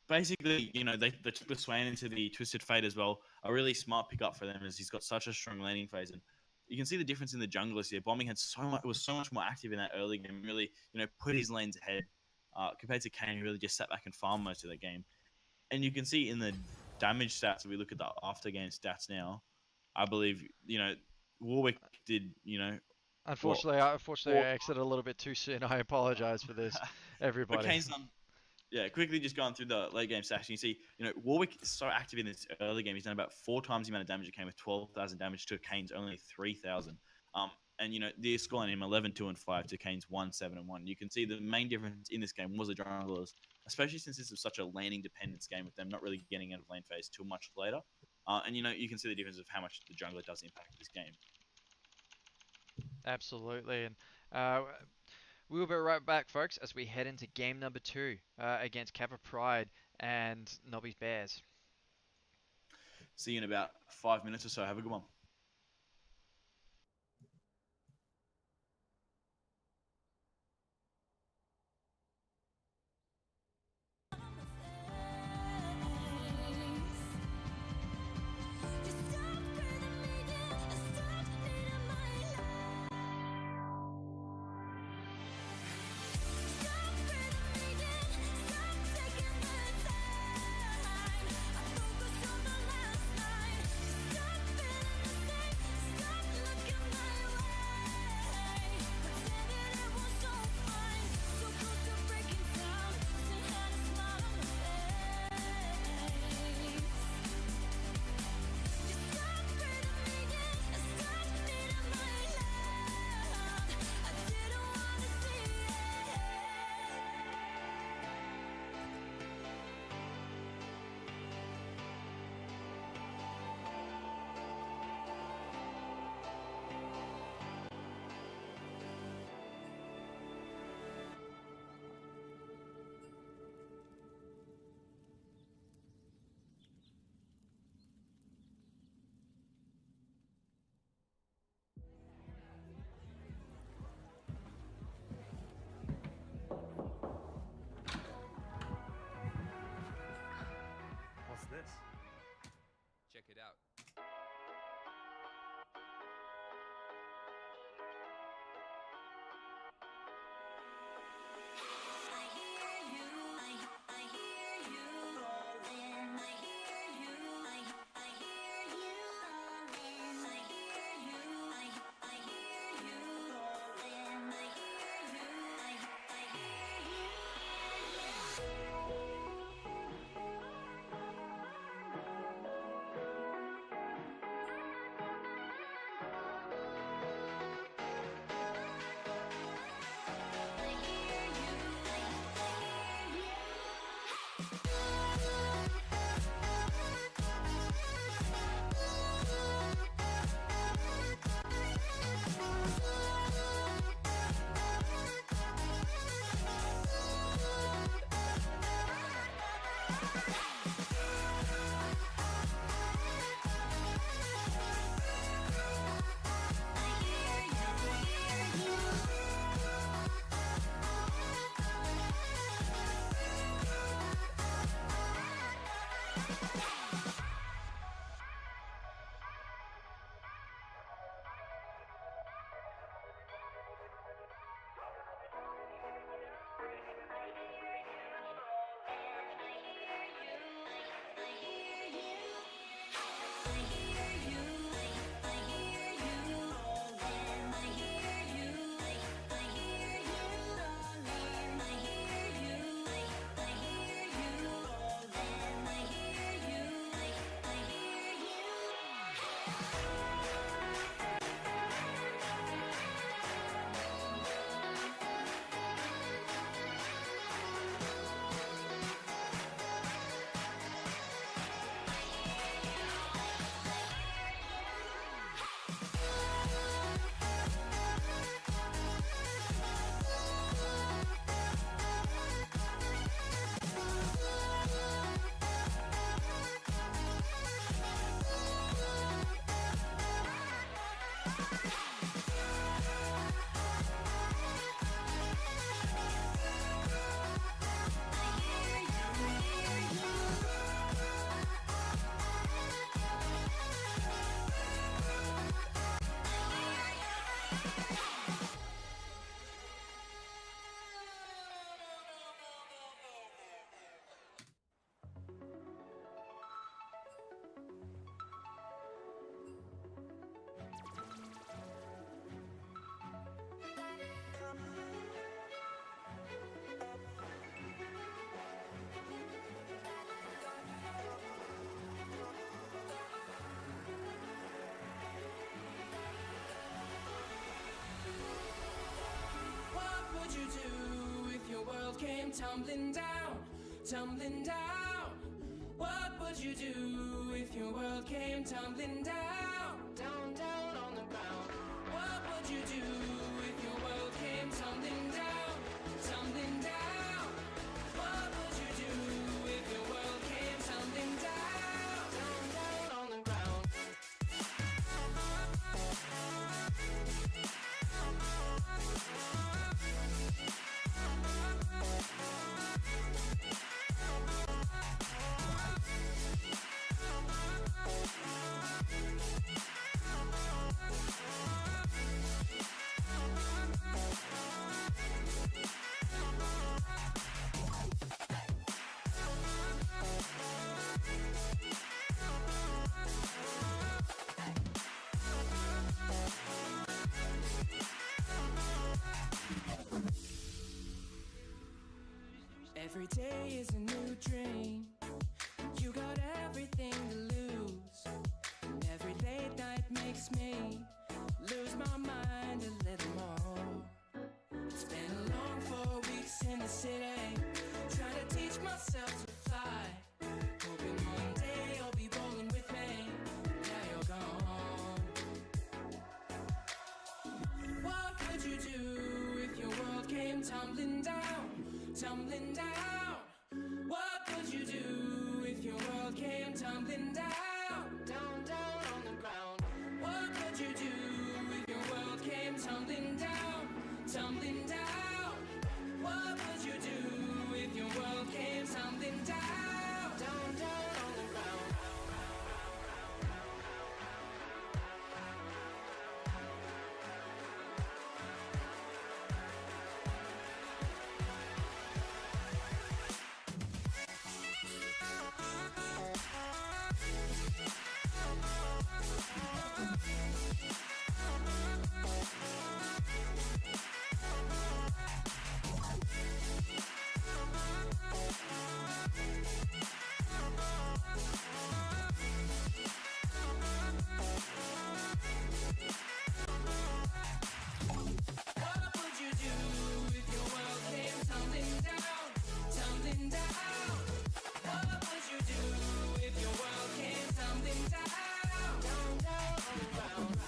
basically, you know, they took the Swain into the Twisted Fate as well. A really smart pickup for them as he's got such a strong laning phase. And you can see the difference in the junglers here. Bombing had was so much more active in that early game. Really, put his lanes ahead compared to Kane, who really just sat back and farmed most of the game. And you can see in the damage stats, if we look at the after game stats now, I believe Warwick did what Unfortunately, I exited a little bit too soon. I apologize for this, but everybody. Kane's done. Yeah, quickly just going through the late game stats, you see, Warwick is so active in this early game. He's done about 4 times the amount of damage to Kane with 12,000 damage to Kane's only 3,000. And the scoring him 11, 2, and 5 to Kane's 1, 7, and 1. You can see the main difference in this game was the junglers, especially since this was such a laning dependence game with them not really getting out of lane phase too much later. And you can see the difference of how much the jungler does impact this game. Absolutely, and uh, we will be right back, folks, as we head into game number 2 against Kappa Pride and Nobby's Bears. See you in about 5 minutes or so. Have a good one. What's this? Check it out. world came tumbling down, tumbling down? What would you do if your world came tumbling down, down, down on the ground? What would you do if your world came tumbling down, tumbling down? What would you do if your world came tumbling down, down, down on the ground? Every day is a new dream. You got everything to lose. Every late night makes me lose my mind a little more. It's been a long 4 weeks in the city, trying to teach myself to fly. Hoping one day you'll be rolling with me. Now you're gone. What could you do if your world came tumbling down, tumbling down? What could you do if your world came tumbling down, down, down on the ground? What could you do if your world came tumbling down, tumbling down? What would you do if your world came tumbling down, down, down on the ground? What would you do if your world came tumbling down, tumbling down? What would you do if your world came tumbling down, down, down on the ground?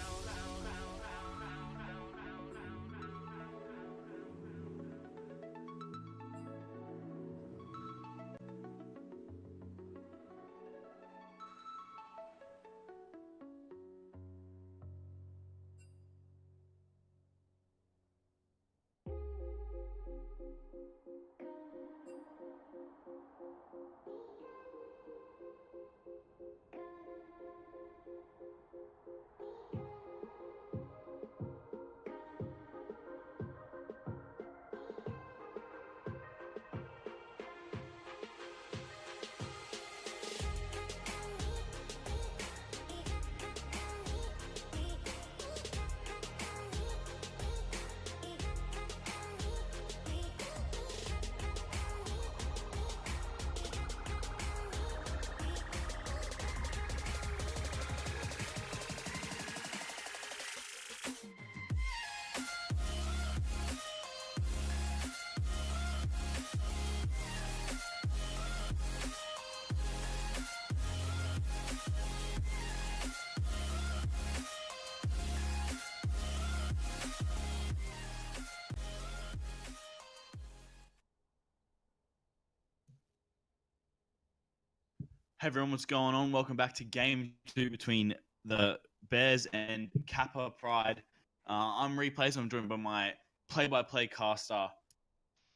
Hey everyone, what's going on? Welcome back to Game 2 between the Bears and Kappa Pride. I'm Replays. I'm joined by my play-by-play caster,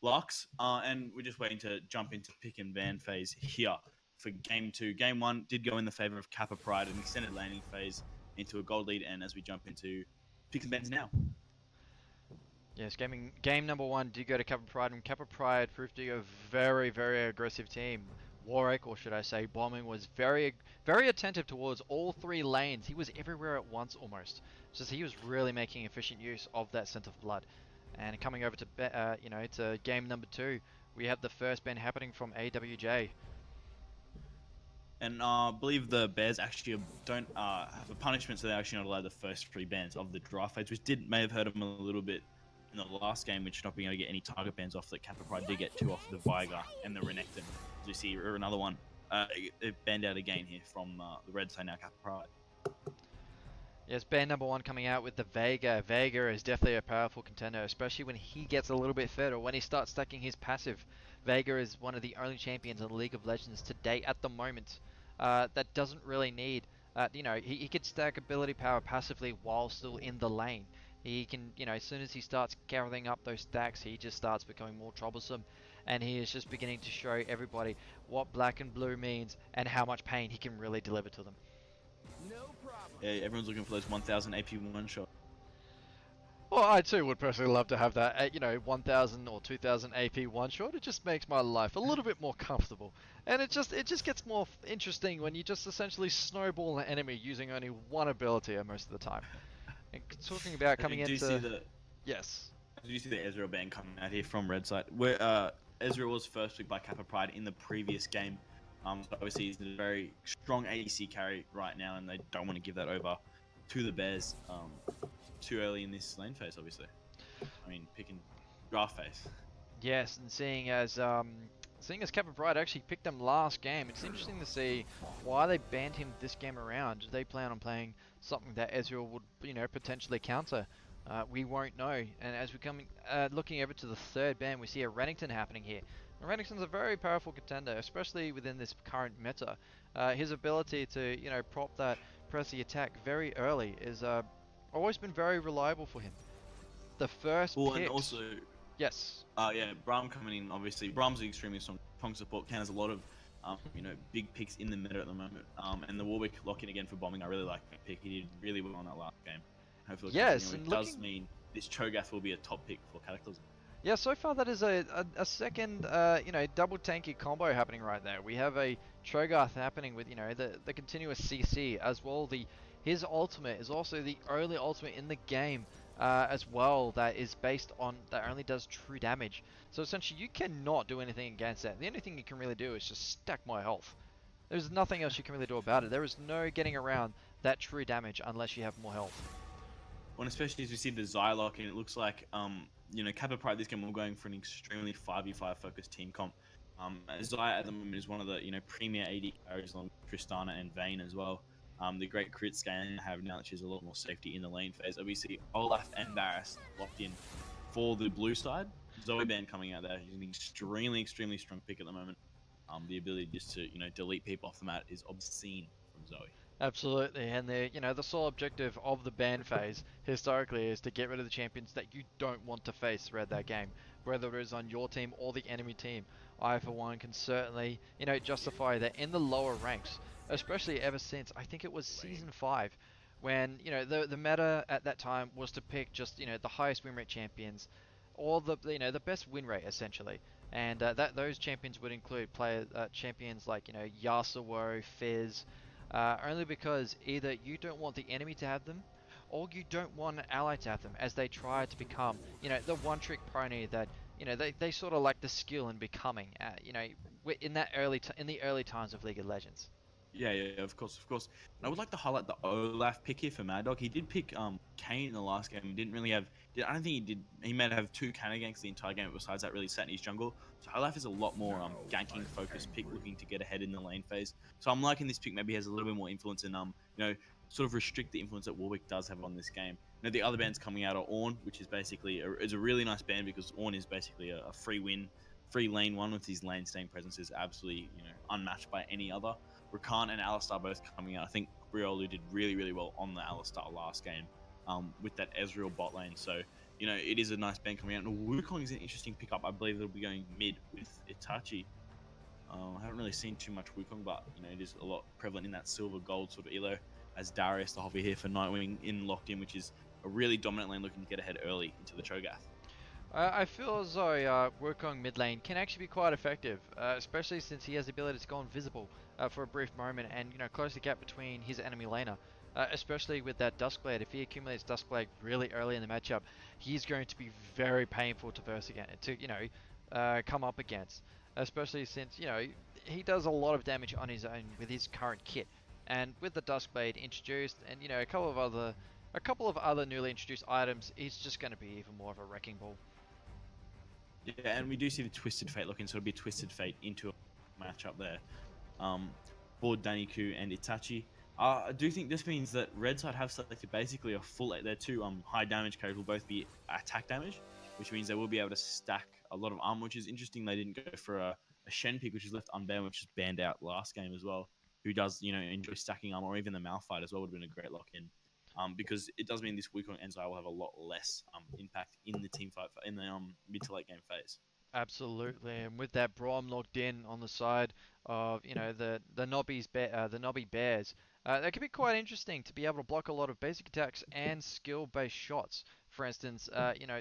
Lux, and we're just waiting to jump into pick and ban phase here for Game 2. Game 1 did go in the favor of Kappa Pride, an extended landing phase into a gold lead, and as we jump into pick and bans now. Yes, game number 1 did go to Kappa Pride, and Kappa Pride proved to be a very, very aggressive team. Warwick, or should I say Bombing, was very attentive towards all 3 lanes. He was everywhere at once almost. So he was really making efficient use of that scent of blood. And coming over to to game number 2, we have the first ban happening from AWJ. And I believe the Bears actually don't have a punishment, so they're actually not allowed the first 3 bans of the draft phase, which may have hurt them a little bit in the last game, which not being able to get any target bans off, that Kappa Pride did get 2 off the Viger and the Renekton. As you see, or another one. It banned out again here from the red side now, Kappa Pride. Yes, ban number 1 coming out with the Vega. Vega is definitely a powerful contender, especially when he gets a little bit fed or when he starts stacking his passive. Vega is one of the only champions in League of Legends to date at the moment that doesn't really need, he could stack ability power passively while still in the lane. He can, as soon as he starts gathering up those stacks, he just starts becoming more troublesome. And he is just beginning to show everybody what black and blue means and how much pain he can really deliver to them. Yeah, everyone's looking for those 1000 AP one shot. Well, I too would personally love to have that, 1000 or 2000 AP one shot. It just makes my life a little bit more comfortable. And it just gets more interesting when you just essentially snowball an enemy using only one ability most of the time. And talking about coming into... Yes. Did you see the Ezreal ban coming out here from red side? Where Ezreal was first picked by Kappa Pride in the previous game. So obviously he's a very strong ADC carry right now, and they don't want to give that over to the Bears too early in this lane phase, obviously. I mean, picking draft phase. Yes, and seeing as Kappa Pride actually picked them last game, it's interesting to see why they banned him this game around. Do they plan on playing something that Ezreal would, potentially counter? We won't know. And as we're looking over to the third ban, we see a Renekton happening here. And Renekton's a very powerful contender, especially within this current meta. His ability to, prop that pressy attack very early is always been very reliable for him. The first pick... and also... Yes. Braum coming in, obviously. Braum's an extremely strong support, counters a lot of, big picks in the meta at the moment. And the Warwick lock-in again for bombing, I really like that pick. He did really well on that last game. Hopefully, yes, it does mean this Cho'Gath will be a top pick for Cataclysm. Yeah, so far that is a second, double tanky combo happening right there. We have a Cho'Gath happening with, the continuous CC as well. His ultimate is also the only ultimate in the game as well that is based on, that only does true damage. So essentially you cannot do anything against that. The only thing you can really do is just stack my health. There's nothing else you can really do about it. There is no getting around that true damage unless you have more health. Well, especially as we see the Zylock, and it looks like, Kappa Pride this game we're going for an extremely 5v5 focused team comp. Zaya at the moment is one of the, premier AD carries along with Tristana and Vayne as well. The great crit scan I have now that she's a lot more safety in the lane phase. Obviously, Olaf and Barris locked in for the blue side. Zoe Band coming out there. He's an extremely strong pick at the moment. The ability just to, delete people off the mat is obscene from Zoe. Absolutely, and the sole objective of the ban phase historically is to get rid of the champions that you don't want to face throughout that game, whether it is on your team or the enemy team. I, for one, can certainly, justify that in the lower ranks, especially ever since I think it was Season 5, when the meta at that time was to pick just the highest win rate champions, or the best win rate essentially, and those champions would include champions like Yasuo, Fizz. Only because either you don't want the enemy to have them, or you don't want an ally to have them, as they try to become, the one-trick pony that, they sort of like the skill in becoming, in the early times of League of Legends. Yeah, of course. And I would like to highlight the Olaf pick here for Mad Dog. He did pick Kane in the last game. He didn't really have... I don't think he did... He might have 2 counter ganks the entire game, but besides that, really sat in his jungle. So Olaf is a lot more ganking-focused pick, looking to get ahead in the lane phase. So I'm liking this pick. Maybe has a little bit more influence and, sort of restrict the influence that Warwick does have on this game. The other bands coming out are Ornn, which is basically... is a really nice band because Ornn is basically a free win, free lane one with his lane staying presence is absolutely, unmatched by any other. Rakan and Alistar both coming out. I think Briolu did really well on the Alistar last game with that Ezreal bot lane. So, it is a nice band coming out. And Wukong is an interesting pickup. I believe it'll be going mid with Itachi. I haven't really seen too much Wukong, but, it is a lot prevalent in that silver gold sort of elo as Darius the Hover here for Nightwing in locked in, which is a really dominant lane looking to get ahead early into the Cho'Gath. I feel as though Wukong mid lane can actually be quite effective, especially since he has the ability to go invisible for a brief moment and close the gap between his enemy laner. Especially with that Duskblade, if he accumulates Duskblade really early in the matchup, he's going to be very painful to verse again, to come up against. Especially since he does a lot of damage on his own with his current kit, and with the Duskblade introduced, and a couple of other a couple of other newly introduced items, he's just going to be even more of a wrecking ball. Yeah, and we do see the Twisted Fate looking, so it'll be a Twisted Fate into a matchup there. For Daniku and Itachi. I do think this means that Red side have selected basically a full. Their two high damage carries will both be attack damage, which means they will be able to stack a lot of armor, which is interesting. They didn't go for a Shen pick, which is left unbanned, which is banned out last game as well. Who does enjoy stacking armor, or even the Malphite as well would have been a great lock in. Because it does mean this week on Enzai will have a lot less impact in the team fight in the mid to late game phase. Absolutely, and with that Braum locked in on the side of the Nobby Bears, that could be quite interesting to be able to block a lot of basic attacks and skill-based shots. For instance,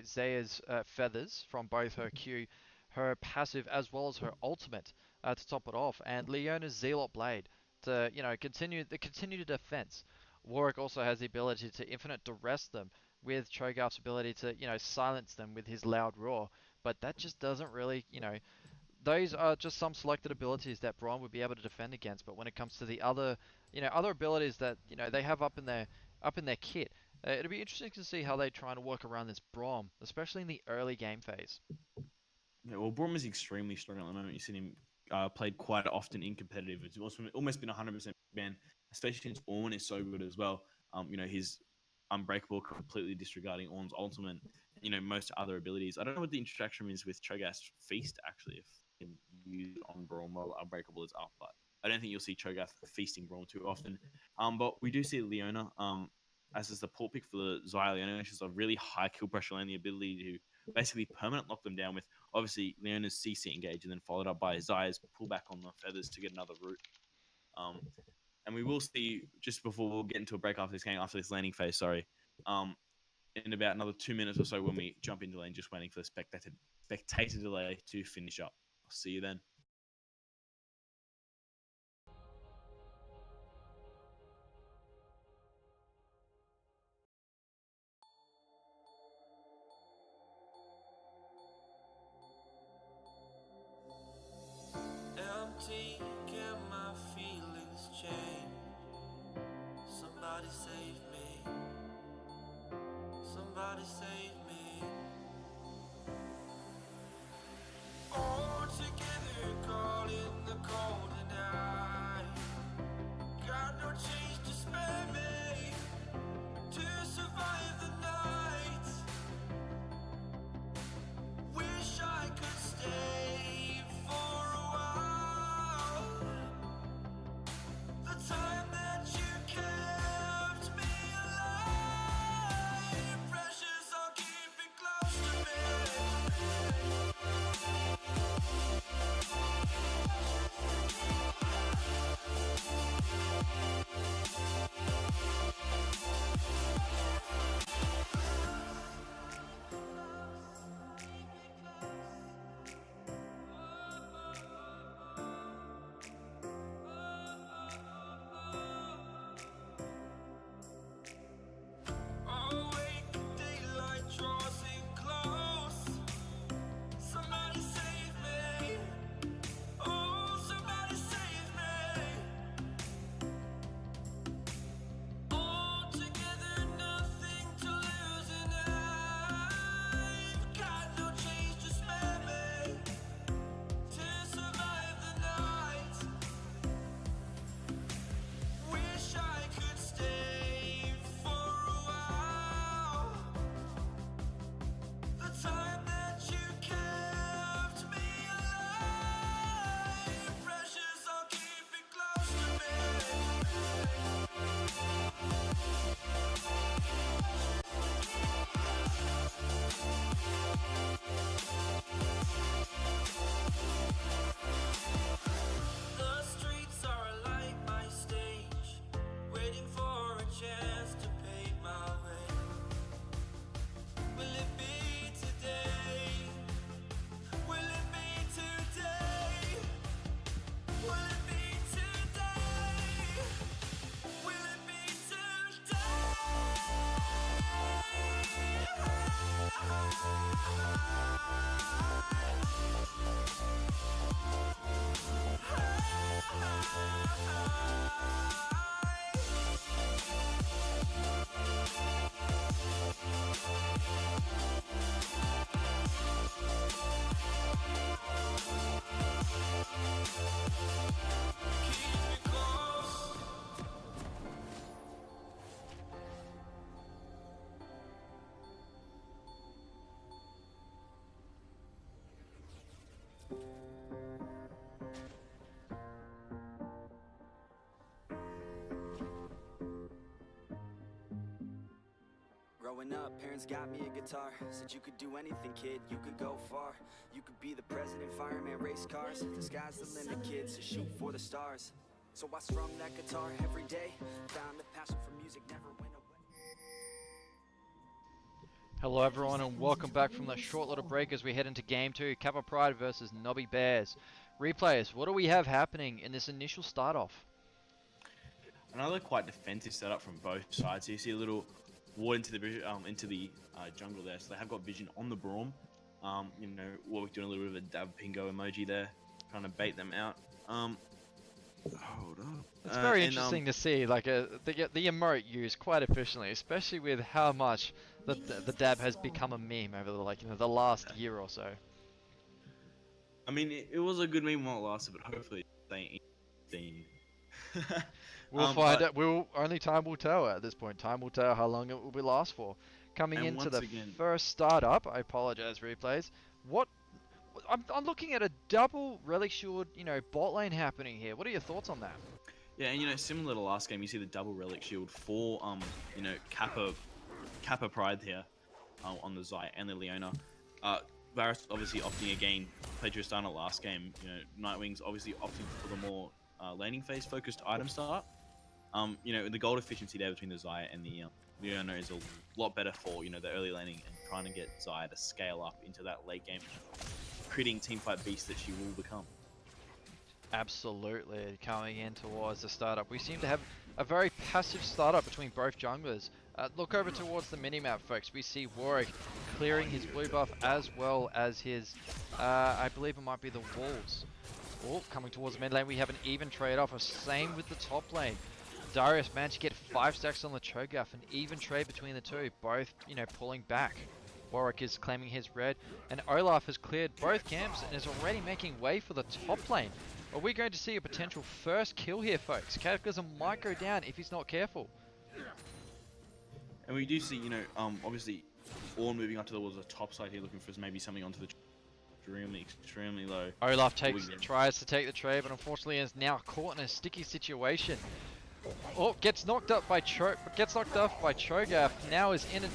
Zaya's feathers from both her Q, her passive as well as her ultimate to top it off, and Leona's Zealot Blade to continue the defense. Warwick also has the ability to infinite duress them with Cho'Gath's ability to silence them with his loud roar, but that just doesn't really, those are just some selected abilities that Braum would be able to defend against. But when it comes to the other, other abilities that they have up in their kit, it'll be interesting to see how they try to work around this Braum, especially in the early game phase. Yeah, well, Braum is extremely strong at the moment. You've seen him played quite often in competitive. It's almost been 100% ban, especially since Ornn is so good as well. His Unbreakable, completely disregarding Ornn's ultimate, most other abilities. I don't know what the interaction is with Cho'Gath's Feast, actually, if you can use it on Braum while Unbreakable is up, but I don't think you'll see Cho'Gath feasting Braum too often. But we do see Leona as the port pick for the Xayah Leona, which is a really high kill pressure and the ability to basically permanent lock them down with, obviously, Leona's CC engage and then followed up by Xayah's pullback on the feathers to get another root. And we will see, just before we'll get into a break after this game, after this landing phase, in about another 2 minutes or so when we jump into lane, just waiting for the spectator delay to finish up. I'll see you then. Empty, can my feelings change? Somebody save me. Somebody save me. All together, caught in the cold night. Got no change to spare me to survive the night. Wish I could stay for a while. The time that you kept me alive, precious, I'll give Growing up, parents got me a guitar. Said you could do anything, kid, you could go far. You could be the president, fireman, race cars. The sky's the limit, kids, so shoot for the stars. So I strum that guitar every day. Found the passion for music, never went away. Hello everyone and welcome back from that short little break as we head into Game 2, Kappa Pride versus Nobby Bears. Replayers, what do we have happening in this initial start off? Another quite defensive setup from both sides. So you see a little ward into the jungle there. So they have got vision on the Braum. You know, Warwick doing a little bit of a dab pingo emoji there, trying to bait them out. Hold up. It's very interesting to see like the emote used quite efficiently, especially with how much the dab has become a meme over the last year or so. I mean, it was a good meme while it lasted, but hopefully they ain't. We'll find out. Only time will tell at this point. Time will tell how long it will last for. Coming into the first startup, I apologize, replays. I'm looking at a double relic shield, bot lane happening here. What are your thoughts on that? Yeah, and similar to last game, you see the double relic shield for Kappa Pride here on the Zai and the Leona. Varus obviously opting again, played Tristana last game. Nightwing's obviously opting for the more laning phase focused item start. The gold efficiency there between the Zai and the Leona is a lot better for the early laning and trying to get Zai to scale up into that late game critting teamfight beast that she will become. Absolutely, coming in towards the startup. We seem to have a very passive startup between both junglers. Look over towards the minimap, folks. We see Warwick clearing his blue buff as well as his, I believe it might be the wolves. Oh, coming towards the mid lane, we have an even trade-off. Same with the top lane. Darius managed to get 5 stacks on the Cho'Gath, an even trade between the two, both, pulling back. Warwick is claiming his red, and Olaf has cleared both camps and is already making way for the top lane. Are we going to see a potential first kill here, folks? Cataclysm might go down if he's not careful. And we do see, obviously, Ornn moving up towards the top side here, looking for maybe something onto the extremely low. Olaf tries to take the trade, but unfortunately is now caught in a sticky situation. Oh, gets knocked up by Cho'Gath. Now is in an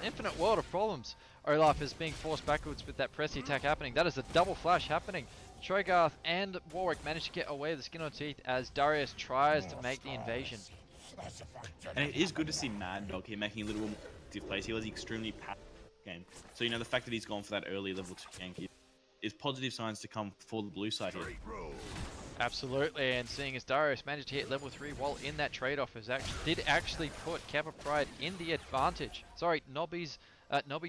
infinite world of problems. Olaf is being forced backwards with that pressy attack happening. That is a double flash happening. Cho'Gath and Warwick manage to get away with the skin on teeth as Darius tries to make the invasion. And it is good to see Mad Dog here making a little more active plays. He was extremely passive game. So the fact that he's gone for that early level 2 gank is positive signs to come for the blue side here. Absolutely, and seeing as Darius managed to hit level 3 while in that trade-off did actually put Kappa Pride in the advantage. Sorry, Nobby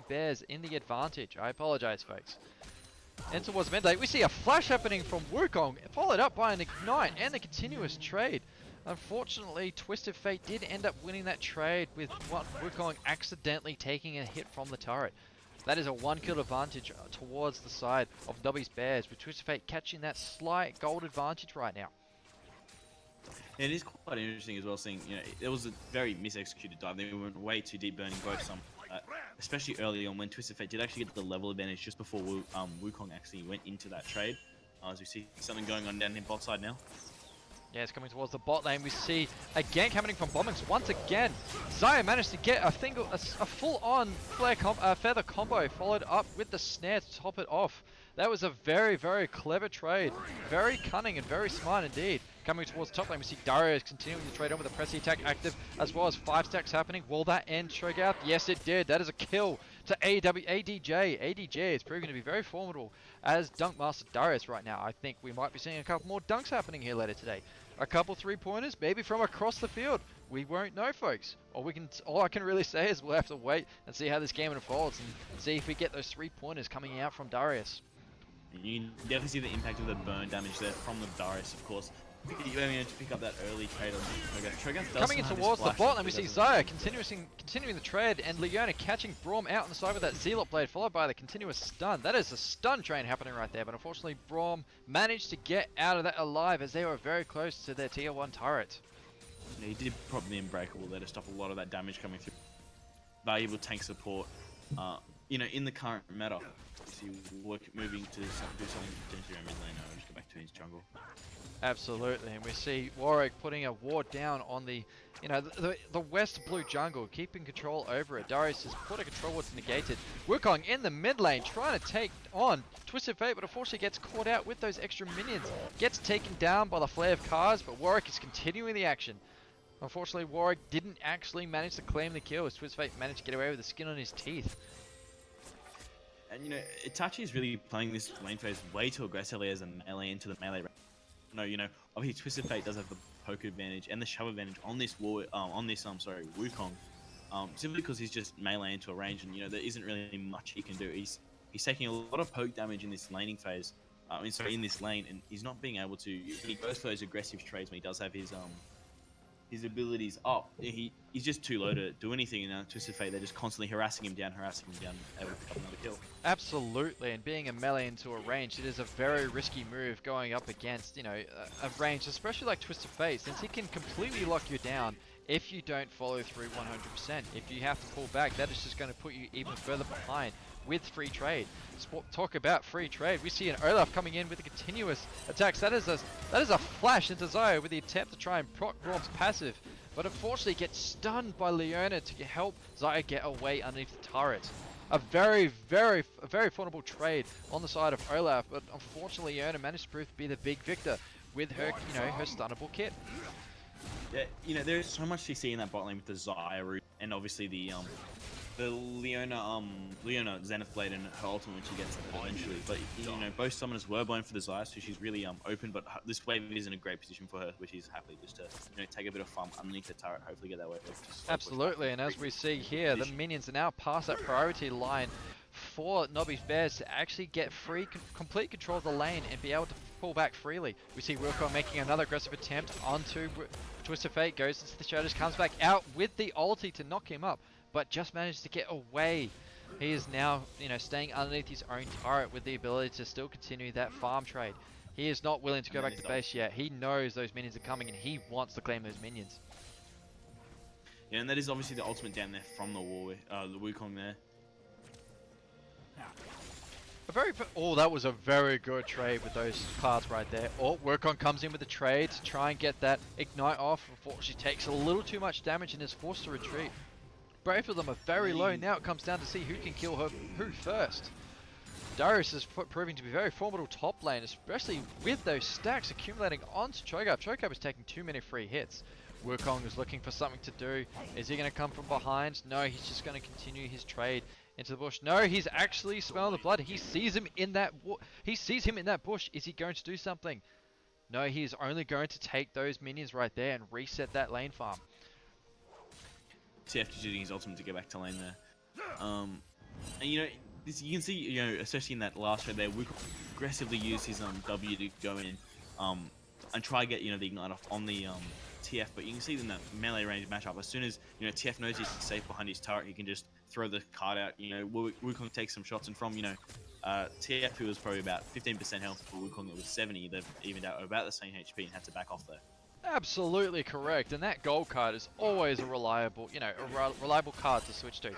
Bears in the advantage. I apologize, folks. And towards mid lane, we see a flash happening from Wukong, followed up by an ignite and a continuous trade. Unfortunately, Twisted Fate did end up winning that trade with Wukong accidentally taking a hit from the turret. That is a 1 kill advantage towards the side of Nobby's Bears, with Twisted Fate catching that slight gold advantage right now. It is quite interesting as well, seeing, it was a very mis-executed dive. They went way too deep, burning both especially early on when Twisted Fate did actually get the level advantage just before Wukong actually went into that trade. As we see something going on down here bot side now. Yeah, it's coming towards the bot lane. We see a gank happening from Bombings once again. Zaya managed to get a full-on feather combo, followed up with the snare to top it off. That was a very, very clever trade. Very cunning and very smart indeed. Coming towards top lane, we see Darius continuing to trade on with the pressy attack active, as well as 5 stacks happening. Will that end Cho'Gath? Yes, it did. That is a kill to ADJ. ADJ is proving to be very formidable as Dunk Master Darius right now. I think we might be seeing a couple more dunks happening here later today. A couple 3-pointers, maybe from across the field. We won't know, folks. All I can really say is we'll have to wait and see how this game unfolds and see if we get those 3-pointers coming out from Darius. You can definitely see the impact of the burn damage there from the Darius, of course. You only need to pick up that early trade on Cho'Gath. Coming in towards the bot, and we see Zaya continuing the trade, and Leona catching Braum out on the side with that Zealot blade, followed by the continuous stun. That is a stun train happening right there, but unfortunately Braum managed to get out of that alive as they were very close to their tier 1 turret. Yeah, he did prop the Unbreakable there to stop a lot of that damage coming through. Valuable tank support. In the current meta, moving to do something potentially around mid lane. I'll just go back to his jungle. Absolutely, and we see Warwick putting a ward down on the, the west blue jungle, keeping control over it. Darius has put a control ward to negate it. Wukong in the mid lane trying to take on Twisted Fate, but unfortunately gets caught out with those extra minions. Gets taken down by the flare of cars, but Warwick is continuing the action. Unfortunately, Warwick didn't actually manage to claim the kill as Twisted Fate managed to get away with the skin on his teeth. And Itachi is really playing this lane phase way too aggressively as a melee into the melee. No, obviously Twisted Fate does have the poke advantage and the shove advantage on this Wukong. Simply because he's just melee into a range, and there isn't really much he can do. He's taking a lot of poke damage in this laning phase. In this lane, and he's not being able to. He goes for those aggressive trades when he does have his abilities up. He's just too low to do anything. Twisted Fate, they're just constantly harassing him down, able to pick up another kill. Absolutely, and being a melee into a range, it is a very risky move going up against, a range, especially like Twisted Fate, since he can completely lock you down if you don't follow through 100%. If you have to pull back, that is just going to put you even further behind with free trade. Talk about free trade. We see an Olaf coming in with a continuous attacks. That is a flash into Zaya with the attempt to try and proc Gorm's passive, but unfortunately gets stunned by Leona to help Zaya get away underneath the turret. A very formidable trade on the side of Olaf, but unfortunately Leona managed to prove to be the big victor with her, her stunnable kit. Yeah, there's so much to see in that bot lane with the Zaya route, and obviously the Leona Zenith Blade and her ultimate when she gets it eventually. But both summoners were blown for the Zaya, so she's really open. But this wave is in a great position for her, which is happy just to take a bit of fun underneath the turret. Hopefully get that wave. Absolutely, and as we see here, the minions are now past that priority line for Noddys Bears to actually get complete control of the lane and be able to pull back freely. We see Wilco making another aggressive attempt onto Twisted Fate, goes into the shadows, comes back out with the ulti to knock him up, but just managed to get away. He is now, staying underneath his own turret with the ability to still continue that farm trade. He is not willing to go back to base yet. He knows those minions are coming and he wants to claim those minions. Yeah, and that is obviously the ultimate down there from the Wukong there. That was a very good trade with those cards right there. Wukong comes in with the trade to try and get that ignite off. Unfortunately, takes a little too much damage and is forced to retreat. Both of them are very low. Now it comes down to see who can kill who first. Darius is proving to be very formidable top lane, especially with those stacks accumulating onto Cho'Gath. Cho'Gath is taking too many free hits. Wukong is looking for something to do. Is he going to come from behind? No, he's just going to continue his trade into the bush. No, he's actually smelling the blood. He sees him in that bush. Is he going to do something? No, he's only going to take those minions right there and reset that lane farm. TF just using his ultimate to get back to lane there. And you can see, especially in that last trade there, Wukong aggressively used his W to go in and try to get the ignite off on the TF, but you can see in that melee range matchup, as soon as TF knows he's safe behind his turret, he can just throw the card out. Wukong takes some shots, and from TF, who was probably about 15% health, for Wukong it was 70, they've evened out about the same HP and had to back off there. Absolutely correct, and that gold card is always a reliable, reliable card to switch to.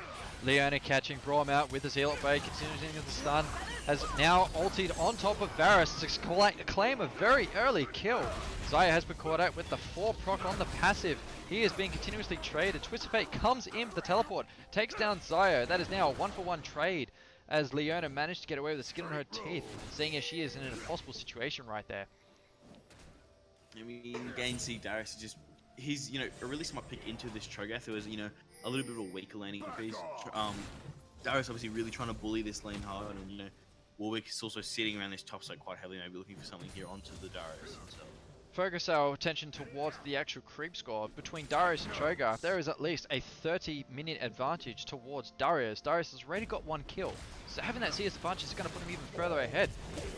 Leona catching Braum out with the Zealot Bay, continuing with the stun, has now ultied on top of Varus to claim a very early kill. Zaya has been caught out with the 4 proc on the passive. He is being continuously traded. Twisted Fate comes in for the teleport, takes down Zaya. That is now a 1-for-1 trade, as Leona managed to get away with the skin on her teeth, seeing as she is in an impossible situation right there. I mean, again, see Darius is he's a really smart pick into this Cho'Gath. It was a little bit of a weaker laning piece. Darius obviously really trying to bully this lane hard, and Warwick is also sitting around this top side quite heavily, maybe looking for something here onto the Darius himself. Focus our attention towards the actual creep score. Between Darius and Cho'Gath, there is at least a 30-minute advantage towards Darius. Darius has already got 1 kill, so having that CS advantage is going to put him even further ahead.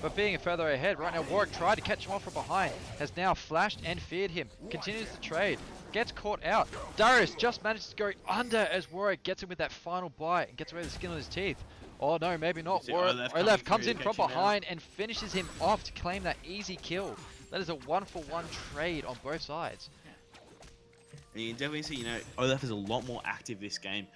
But being further ahead, right now Warwick tried to catch him off from behind, has now flashed and feared him, continues to trade, gets caught out. Darius just manages to go under as Warwick gets him with that final bite and gets away with the skin on his teeth. Oh no, maybe not. Olaf comes in from behind and finishes him off to claim that easy kill. That is a 1-for-1 trade on both sides. And you can definitely see, Olaf is a lot more active this game.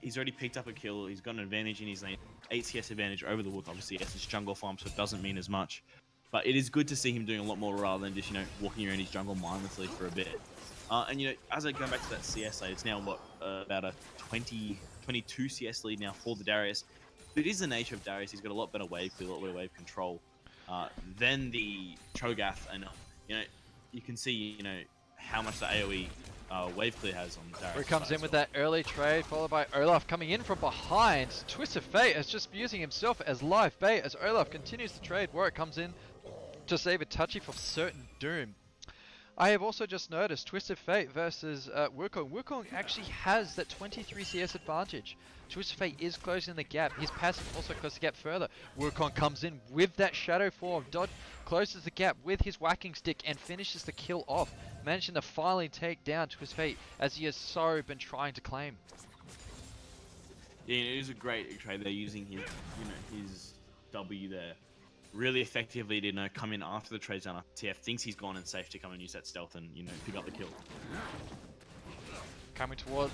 He's already picked up a kill. He's got an advantage in his lane. 8 CS advantage over the Wook. Obviously, yes, it's jungle farm, so it doesn't mean as much. But it is good to see him doing a lot more rather than just, you know, walking around his jungle mindlessly for a bit. And, you know, as I go back to that CS lead, it's now, what, about a 22 CS lead now for the Darius. But it is the nature of Darius. He's got a lot better wave clear, a lot better wave control than the Cho'Gath. And, you know, you can see, you know, how much the AoE wave clear has on Darius. Where he comes in with that early trade, followed by Olaf coming in from behind. Twist of Fate is just using himself as live bait as Olaf continues to trade. Warwick comes in to save a touchy for certain doom. I have also just noticed Twisted Fate versus Wukong. Wukong actually has that 23 CS advantage. Twisted Fate is closing the gap. His passive also closes the gap further. Wukong comes in with that shadow form, dodge, closes the gap with his whacking stick and finishes the kill off, managing to finally take down Twisted Fate as he has so been trying to claim. Yeah, it is a great trade. They're using his, you know, his W there really effectively to, you know, come in after the trade's done. TF thinks he's gone and safe to come and use that stealth and, you know, pick up the kill. Coming towards,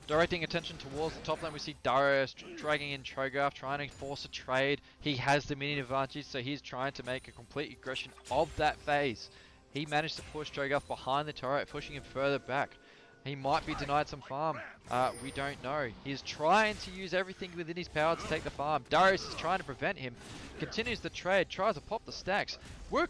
directing attention towards the top lane, we see Darius dragging in Cho'Gath, trying to force a trade. He has the minion advantage, so he's trying to make a complete aggression of that phase. He managed to push Cho'Gath behind the turret, pushing him further back. He might be denied some farm. We don't know. He's trying to use everything within his power to take the farm. Darius is trying to prevent him. Continues the trade, tries to pop the stacks. Warwick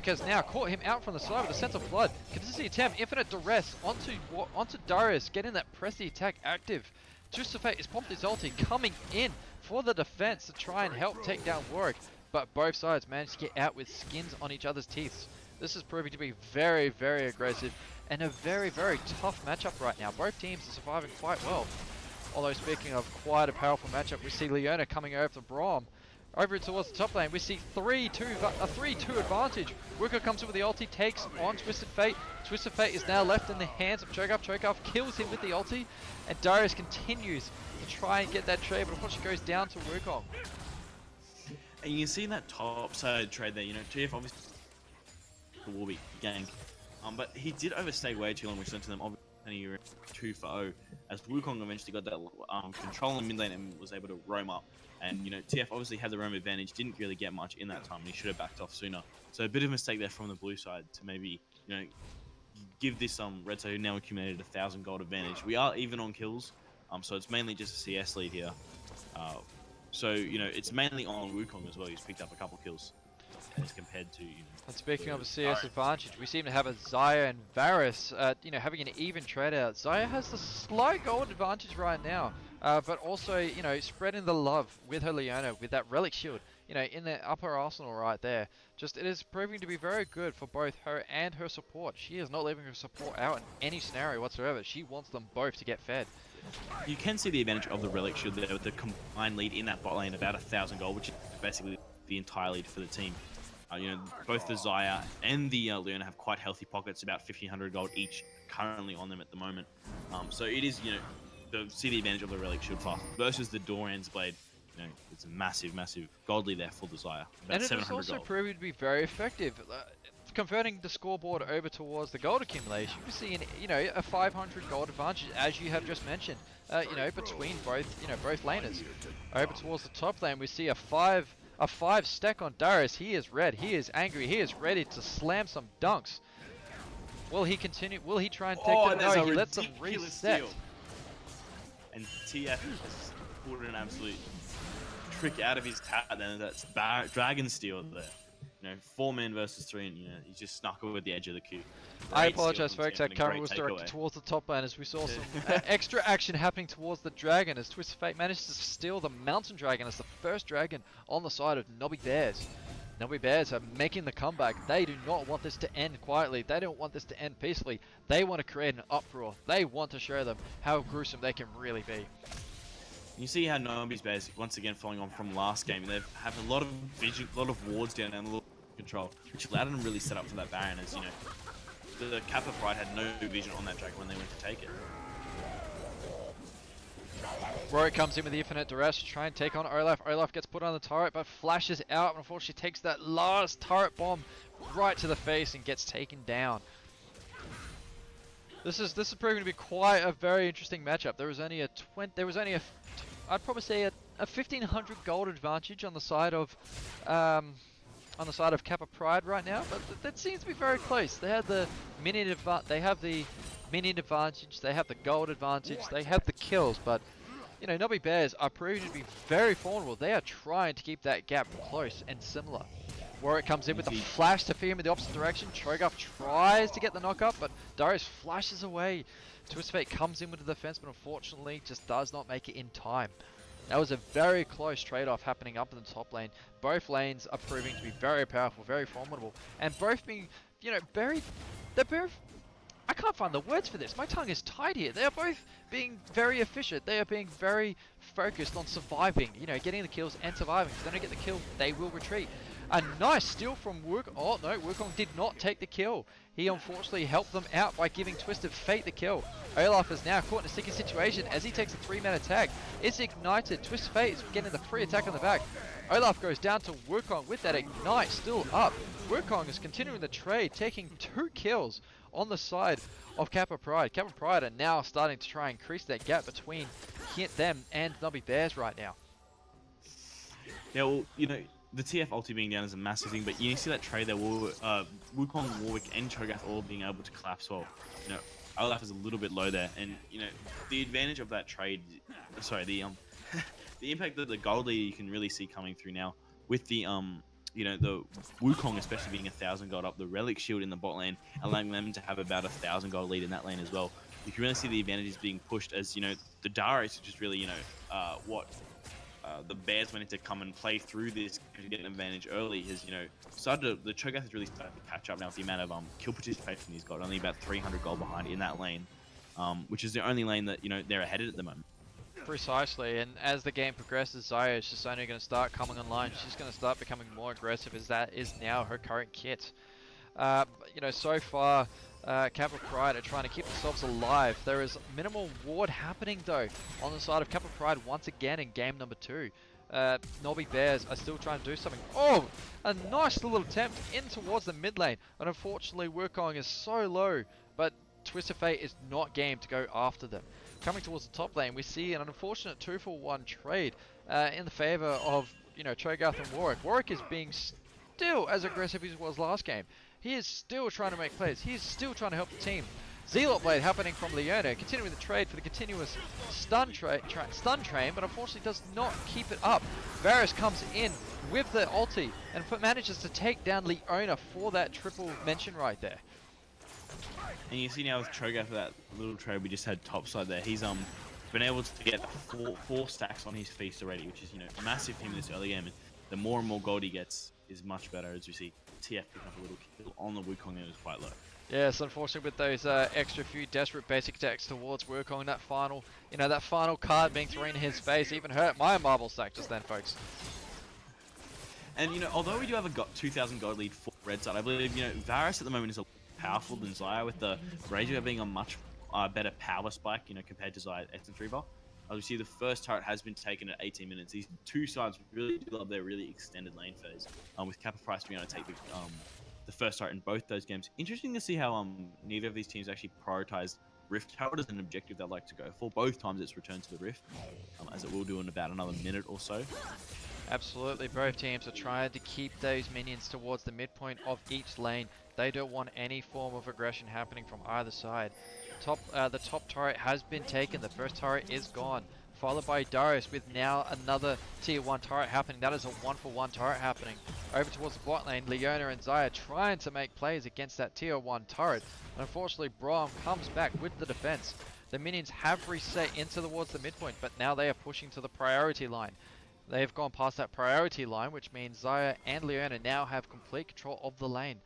has now caught him out from the side with a sense of blood. Contingency attempt, infinite duress onto Darius, getting that press the attack active. Twist of Fate is pumped his ulti, coming in for the defense to try and help take down Warwick. But both sides managed to get out with skins on each other's teeth. This is proving to be very, very aggressive and a very, very tough matchup right now. Both teams are surviving quite well. Although speaking of quite a powerful matchup, we see Leona coming over to Braum. Over towards the top lane, we see a 3-2 advantage. Wukong comes in with the ulti, takes on Twisted Fate. Twisted Fate is now left in the hands of Cho'Gath. Cho'Gath kills him with the ulti, and Darius continues to try and get that trade, but unfortunately goes down to Wukong. And you can see that top side trade there, you know, TF obviously will be gank. But he did overstay way too long, which led to them obviously 2 for 0, as Wukong eventually got that control in mid lane and was able to roam up. And, you know, TF obviously had the roam advantage, didn't really get much in that time, and he should have backed off sooner. So a bit of a mistake there from the blue side to maybe, you know, give this red side, who now accumulated 1,000 gold advantage. We are even on kills, so it's mainly just a CS lead here. So, you know, it's mainly on Wukong as well. He's picked up a couple kills as compared to, you know. And speaking of a CS advantage, we seem to have a Xayah and Varus, you know, having an even trade out. Xayah has the slight gold advantage right now, but also, you know, spreading the love with her Leona, with that relic shield, you know, in the upper arsenal right there. Just, it is proving to be very good for both her and her support. She is not leaving her support out in any scenario whatsoever. She wants them both to get fed. You can see the advantage of the relic shield there with the combined lead in that bot lane, about 1,000 gold, which is basically the entire lead for the team. You know, both the Xayah and the Leona have quite healthy pockets, about 1,500 gold each currently on them at the moment. So it is, you know, see the advantage of the relic shield fast versus the Doran's blade. You know, it's a massive, massive gold lead there for the Xayah. And it is also proving to be very effective. Converting the scoreboard over towards the gold accumulation, you see, you know, a 500 gold advantage, as you have just mentioned. You know, between both laners. Over towards the top lane, we see a 5 stack on Darius. He is red, he is angry, he is ready to slam some dunks. Will he continue? Will he try and take them? No, he lets them reset. Steal. And TF has pulled an absolute trick out of his tat then. That's Dragon Steal there. You know, 4-man versus 3, and, you know, he's just snuck over the edge of the queue. I apologize, folks. That camera was directed towards the top lane as we saw some extra action happening towards the dragon as Twisted Fate managed to steal the Mountain Dragon as the first dragon on the side of Nobby Bears. Nobby Bears are making the comeback. They do not want this to end quietly. They don't want this to end peacefully. They want to create an uproar. They want to show them how gruesome they can really be. You see how Nobby's Bears, once again following on from last game, they have a lot of vision, a lot of wards down and a little control, which allowed them to really set up for that Baron, as, you know, the Kappa Pride had no vision on that dragon when they went to take it. Warwick comes in with the infinite duress to try and take on Olaf. Olaf gets put on the turret but flashes out and unfortunately takes that last turret bomb right to the face and gets taken down. This is proving to be quite a very interesting matchup. There was only a I'd probably say a 1,500 gold advantage on the side of on the side of Kappa Pride right now, but that seems to be very close. They have the minion advantage, they have the gold advantage, they have the kills, but you know, Nobby Bears are proving to be very formidable. They are trying to keep that gap close and similar. Warwick comes in with the flash to feed him in the opposite direction. Cho'Gath tries to get the knock up, but Darius flashes away. Twist Fate comes in with the defense, but unfortunately just does not make it in time. That was a very close trade-off happening up in the top lane. Both lanes are proving to be very powerful, very formidable, and both being, you know, they're very, I can't find the words for this. My tongue is tied here. They are both being very efficient. They are being very focused on surviving, you know, getting the kills and surviving. If they don't get the kill, they will retreat. A nice steal from Wukong. Oh no, Wukong did not take the kill. He unfortunately helped them out by giving Twisted Fate the kill. Olaf is now caught in a sticky situation as he takes a 3-man attack. It's ignited. Twisted Fate is getting the free attack on the back. Olaf goes down to Wukong with that ignite still up. Wukong is continuing the trade, taking 2 kills on the side of Kappa Pride. Kappa Pride are now starting to try and increase that gap between them and Nobby Bears right now. Yeah, well, you know, the TF ulti being down is a massive thing, but you see that trade there, Wukong, Warwick, and Cho'Gath all being able to collapse well. You know, Olaf is a little bit low there, and you know, the advantage of that trade, sorry, the the impact that the gold leader you can really see coming through now with the you know, the Wukong especially being 1,000 gold up, the relic shield in the bot lane, allowing them to have about 1,000 gold lead in that lane as well. You can really see the advantages being pushed as, you know, the Darius, which is really, you know, what the Bears wanted to come and play through this to get an advantage early has, you know, the Cho'Gath has really started to catch up now with the amount of kill participation he's got, only about 300 gold behind in that lane, which is the only lane that, you know, they're ahead at the moment. Precisely, and as the game progresses, Xayah is just only going to start coming online. She's going to start becoming more aggressive, as that is now her current kit. You know, so far, Kappa Pride are trying to keep themselves alive. There is minimal ward happening though on the side of Kappa Pride once again in game number 2. Nobby Bears are still trying to do something. Oh, a nice little attempt in towards the mid lane, and unfortunately Wukong is so low, but Twisted Fate is not game to go after them. Coming towards the top lane, we see an unfortunate 2-for-1 trade in the favor of, you know, Cho'Gath and Warwick. Warwick is being still as aggressive as he was last game. He is still trying to make plays. He is still trying to help the team. Zealot Blade happening from Leona, continuing the trade for the continuous stun train, but unfortunately does not keep it up. Varus comes in with the ulti and manages to take down Leona for that triple mention right there. And you see now with Cho'Gath for that little trade we just had topside there, he's been able to get four stacks on his feast already, which is, you know, massive for him in this early game. And the more and more gold he gets is much better, as we see TF picking up a little kill on the Wukong, and it was quite low. Yes, unfortunately with those extra few desperate basic attacks towards Wukong, that final, you know, that final card being thrown in his face even hurt my marble stack just then, folks. And, you know, although we do have a 2,000 gold lead for red side, I believe, you know, Varus at the moment is a powerful than Xayah, with the Razor being a much better power spike, you know, compared to Xayah Essence Reaver. As we see, the first turret has been taken at 18 minutes. These two sides really do love their really extended lane phase, with Kappa Price being able to take the first turret in both those games. Interesting to see how neither of these teams actually prioritized Rift Herald as an objective they'd like to go for. Both times it's returned to the Rift, as it will do in about another minute or so. Absolutely, both teams are trying to keep those minions towards the midpoint of each lane. They don't want any form of aggression happening from either side. The top turret has been taken, the first turret is gone, followed by Darius with now another tier 1 turret happening. That is a 1-for-1 turret happening. Over towards the bot lane, Leona and Xayah trying to make plays against that tier 1 turret. Unfortunately, Braum comes back with the defense. The minions have reset into towards the midpoint, but now they are pushing to the priority line. They have gone past that priority line, which means Xayah and Leona now have complete control of the lane.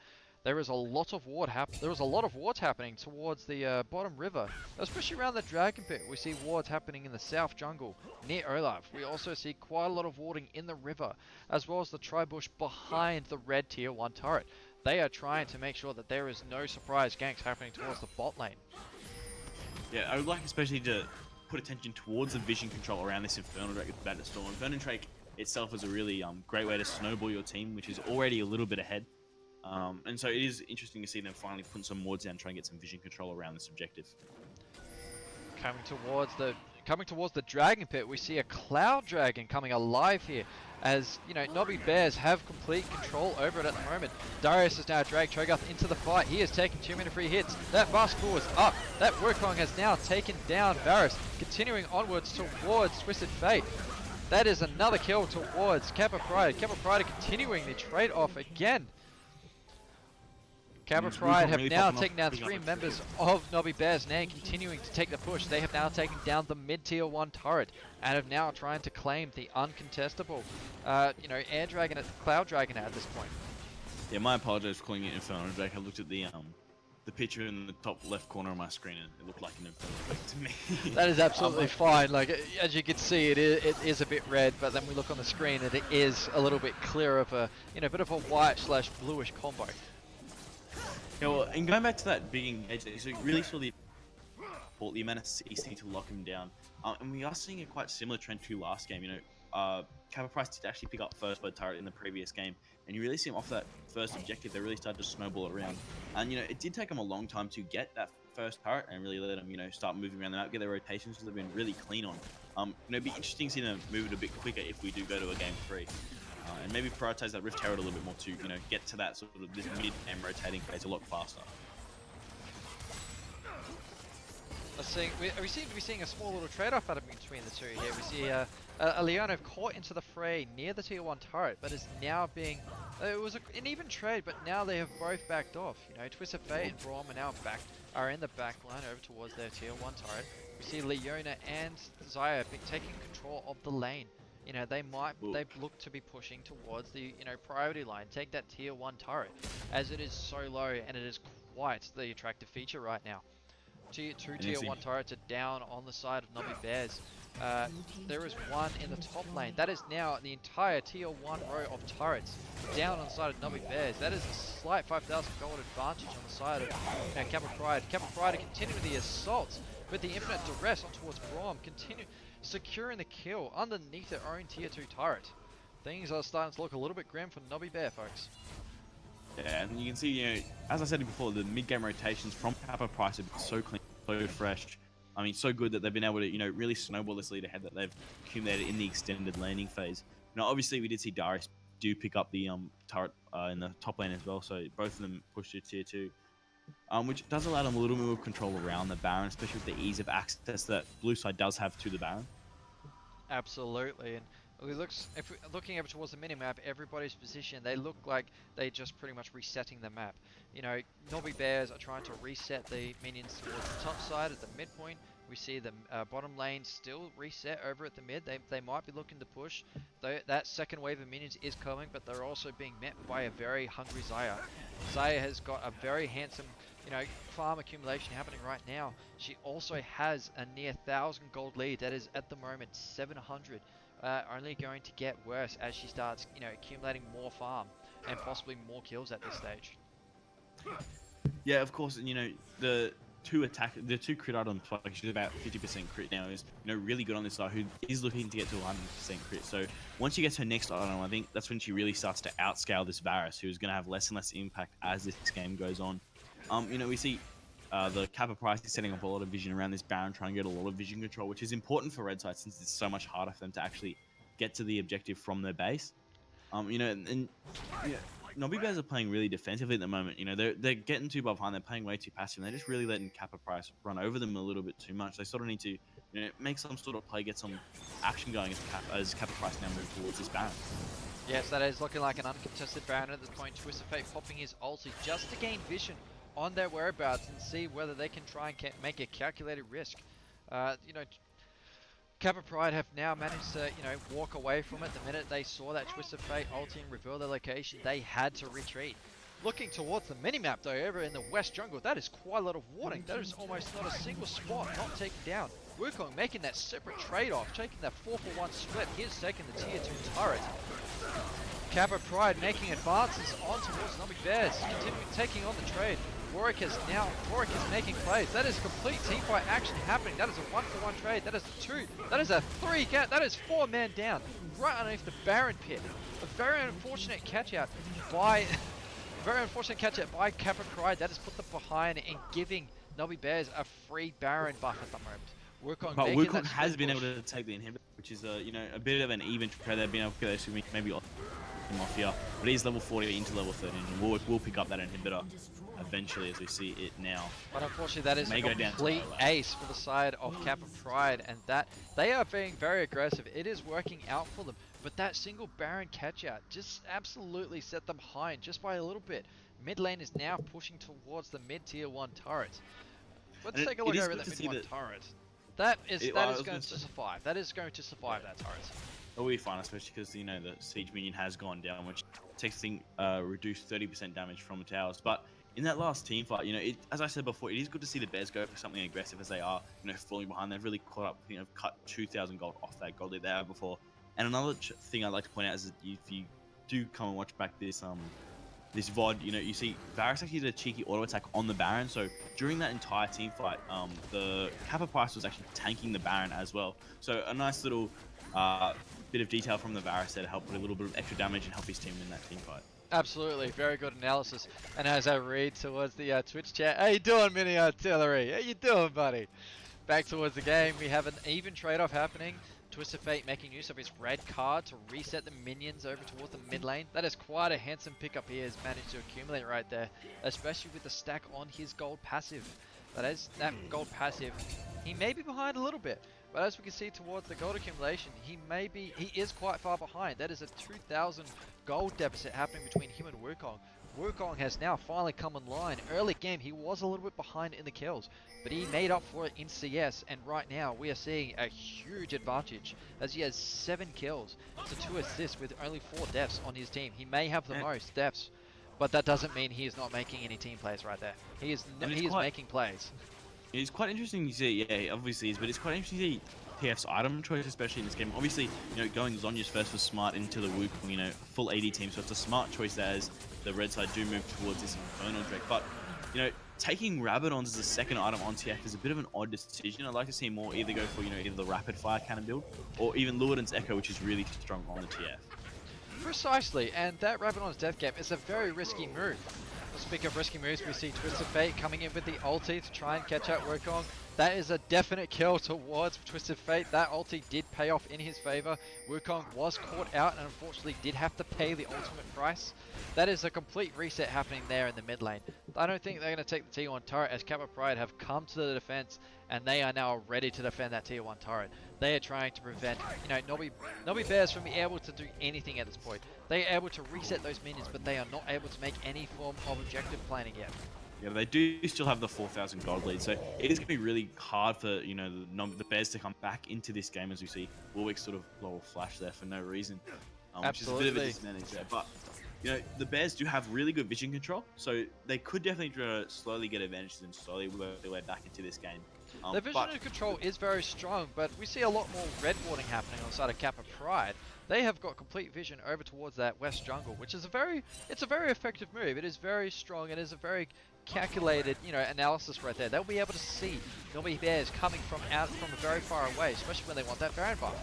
There is a lot of wards happening towards the bottom river, especially around the Dragon Pit. We see wards happening in the south jungle near Olaf. We also see quite a lot of warding in the river, as well as the tri-bush behind the red tier 1 turret. They are trying to make sure that there is no surprise ganks happening towards the bot lane. Yeah, I would like especially to put attention towards the vision control around this Infernal Drake with Bandit Storm. Infernal Drake itself is a really great way to snowball your team, which is already a little bit ahead. And so it is interesting to see them finally putting some wards down, trying to get some vision control around this objective. Coming towards the coming towards the Dragon Pit, we see a Cloud Dragon coming alive here. As, you know, Nobby Bears have complete control over it at the moment. Darius has now dragged Cho'Gath into the fight. He has taken 2 minute free hits. That basketball is up. That Wukong has now taken down Varus, continuing onwards towards Twisted Fate. That is another kill towards Kappa Pride. Kappa Pride are continuing the trade-off again. Kappa Pride have now taken down 3 members of Nobby Bears, now continuing to take the push. They have now taken down the mid-tier 1 turret and have now trying to claim the uncontestable, you know, Air Dragon, Cloud Dragon at this point. Yeah, my apologies for calling it Inferno Drake. I looked at the picture in the top left corner of my screen and it looked like an Inferno Drake to me. That is absolutely fine. Like, as you can see, it is a bit red, but then we look on the screen and it is a little bit clearer of a, you know, bit of a white/bluish combo. Yeah, well, and going back to that big engage, so you really saw the amount of CC to lock him down. And we are seeing a quite similar trend to last game. You know, Kappa Price did actually pick up first blood turret in the previous game, and you really see him off that first objective. They really started to snowball around, and you know, it did take them a long time to get that first turret and really let them, you know, start moving around the map, get their rotations. They've been really clean on. You know, it'd be interesting to see them move it a bit quicker if we do go to a game 3. And maybe prioritize that Rift Herald a little bit more to, you know, get to that sort of this mid-game rotating phase a lot faster. We seem to be seeing a small little trade-off out of between the two here. We see a Leonov caught into the fray near the tier 1 turret, but is now being... it was an even trade, but now they have both backed off. You know, Twisted Fate and Braum are in the back line over towards their tier 1 turret. We see Leona and Xayah taking control of the lane. You know, they look to be pushing towards the, you know, priority line, take that tier 1 turret, as it is so low and it is quite the attractive feature right now. Two tier 1 turrets are down on the side of Nobby Bears. There is one in the top lane. That is now the entire tier 1 row of turrets down on the side of Nobby Bears. That is a slight 5,000 gold advantage on the side of, you know, Kappa Pride. Kappa Pride are continuing the assaults with the infinite duress on towards Braum, securing the kill underneath their own tier 2 turret. Things are starting to look a little bit grim for Nobby Bear, folks. Yeah, and you can see, you know, as I said before, the mid-game rotations from Kappa Price have been so clean, so fresh. I mean, so good that they've been able to, you know, really snowball this lead ahead that they've accumulated in the extended laning phase. Now, obviously, we did see Darius do pick up the turret in the top lane as well, so both of them pushed to tier 2. Which does allow them a little bit more control around the Baron, especially with the ease of access that blue side does have to the Baron. Absolutely, and if we're looking over towards the minimap, everybody's position, they look like they're just pretty much resetting the map. You know, Nobby Bears are trying to reset the minions towards the top side at the midpoint. We see the bottom lane still reset over at the mid. They might be looking to push. That second wave of minions is coming, but they're also being met by a very hungry Xayah. Xayah has got a very handsome, you know, farm accumulation happening right now. She also has a near 1,000 gold lead. That is at the moment 700. Only going to get worse as she starts, you know, accumulating more farm and possibly more kills at this stage. Yeah, of course, and you know, the two crit items, like she's about 50% crit now, is, you know, really good on this side, who is looking to get to 100% crit. So once she gets her next item, I think that's when she really starts to outscale this Varus, who's going to have less and less impact as this game goes on. You know, we see the Kappa Price is setting up a lot of vision around this Baron, trying to get a lot of vision control, which is important for red side since it's so much harder for them to actually get to the objective from their base. You know, and yeah, Nobby Bears are playing really defensively at the moment. You know, they're getting too behind. They're playing way too passive. And they're just really letting Kappa Price run over them a little bit too much. They sort of need to, you know, make some sort of play, get some action going as Kappa Price now moves towards this Baron. Yes, that is looking like an uncontested Baron at this point. Twisted Fate popping his ulti just to gain vision on their whereabouts and see whether they can try and make a calculated risk. You know, Kappa Pride have now managed to, you know, walk away from it. The minute they saw that Twisted Fate ulti and reveal their location, they had to retreat. Looking towards the minimap though, over in the west jungle, that is quite a lot of warning. That is almost not a single spot not taken down. Wukong making that separate trade-off, taking that 4-for-1 split. He's taking the tier 2 turret. Kappa Pride making advances on towards Nobby Bears, continuing taking on the trade. Warwick is making plays. That is complete team fight action happening. That is a 1-for-1 trade. That is a 2. That is a 3 count. That is 4 men down right underneath the Baron pit. A very unfortunate catch out by Kappa Pride. That has put them behind and giving Nobby Bears a free Baron buff at the moment. Wukong But making Wukong that has split been push. able to take the inhibitor, which is a bit of an even trade. They've been able to go maybe him off here, but he's level 40 into level 13, and we'll pick up that inhibitor eventually as we see it now. But unfortunately, that is May a go down to complete Olaf. ace for the side of Kappa Pride, and that they are being very aggressive. It is working out for them, but that single Baron catch out just absolutely set them behind just by a little bit. Mid lane is now pushing towards the mid tier 1 turret. Let's And take a it look is over good that to mid see 1 that- turret. That is I going was to gonna say- survive. That is going to survive that turret. It'll be fine, especially because the siege minion has gone down, which takes thing reduced 30% damage from the towers. But in that last team fight, as I said before, it is good to see the Bears go for something aggressive as they are, falling behind. They've really caught up, cut 2,000 gold off that gold lead they had before. And another thing I'd like to point out is that if you do come and watch back this VOD, you see Varus actually did a cheeky auto attack on the Baron. So during that entire team fight, the Kappa Price was actually tanking the Baron as well. So a nice little bit of detail from the Varus there to help put a little bit of extra damage and help his team in that team fight. Absolutely, very good analysis. And as I read towards the Twitch chat, how you doing, Mini Artillery? How you doing, buddy? Back towards the game, we have an even trade-off happening. Twisted Fate making use of his red card to reset the minions over towards the mid lane. That is quite a handsome pickup he has managed to accumulate right there, especially with the stack on his gold passive. That gold passive, he may be behind a little bit, but as we can see towards the gold accumulation, he is quite far behind. That is a 2,000 gold deficit happening between him and Wukong. Wukong has now finally come online. Early game, he was a little bit behind in the kills, but he made up for it in CS, and right now we are seeing a huge advantage as he has 7 kills to 2 assists with only 4 deaths on his team. He may have the most deaths, but that doesn't mean he is not making any team plays right there. He is making plays. It's quite interesting to see, yeah, obviously is, but it's quite interesting to see TF's item choice, especially in this game. Obviously, going Zhonya's first was smart into the Wukong, full AD team, so it's a smart choice as the red side do move towards this Infernal Drake. But, taking Rabadons as a second item on TF is a bit of an odd decision. I'd like to see more either go for, either the rapid fire cannon build or even Luridon's Echo, which is really strong on the TF. Precisely, and that Rabadon's Death Cap is a very risky move. Speaking of risky moves, we see Twisted Fate coming in with the ulti to try and catch out Wukong. That is a definite kill towards Twisted Fate. That ulti did pay off in his favor. Wukong was caught out and unfortunately did have to pay the ultimate price. That is a complete reset happening there in the mid lane. I don't think they're going to take the T1 turret as Kappa Pride have come to the defense and they are now ready to defend that Tier 1 turret. They are trying to prevent, Nobby Bears from being able to do anything at this point. They are able to reset those minions, but they are not able to make any form of objective planning yet. Yeah, they do still have the 4,000 gold lead, so it is going to be really hard for the Bears to come back into this game, as we see Warwick sort of blow a flash there for no reason, which is a bit of a disadvantage there. But the Bears do have really good vision control, so they could definitely slowly get advantages and slowly work their way back into this game. Their vision control is very strong, but we see a lot more red warding happening on the side of Kappa Pride. They have got complete vision over towards that west jungle, which is a very effective move. It is very strong. It is a very calculated, analysis right there. They'll be able to see Nobby Bears coming from very far away, especially when they want that Baron buff.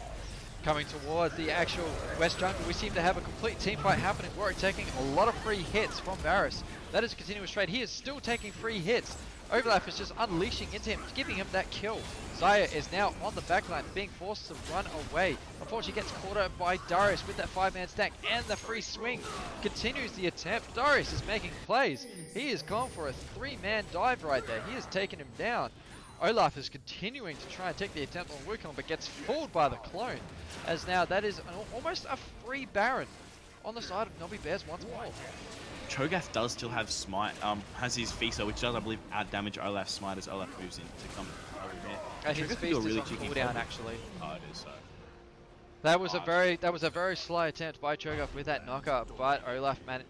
Coming towards the actual west jungle, we seem to have a complete team fight happening. Warwick taking a lot of free hits from Varus. That is a continuous trade. He is still taking free hits. Overlap is just unleashing into him, giving him that kill. Xayah is now on the backline, being forced to run away. Unfortunately, gets caught out by Darius with that 5-man stack and the free swing. Continues the attempt. Darius is making plays. He is gone for a 3-man dive right there. He has taken him down. Olaf is continuing to try and take the attempt on Wukong, but gets fooled by the clone. As now that is almost a free Baron on the side of Nobby Bears once more. Cho'Gath does still have Smite, has his Fisa, which does, I believe, out-damage Olaf's Smite as Olaf moves in to come over there. And his Cho'Gath feast is really on cheeky cooldown forward. actually. Oh, it is so. That was a very sly attempt by Cho'Gath with that knocker, but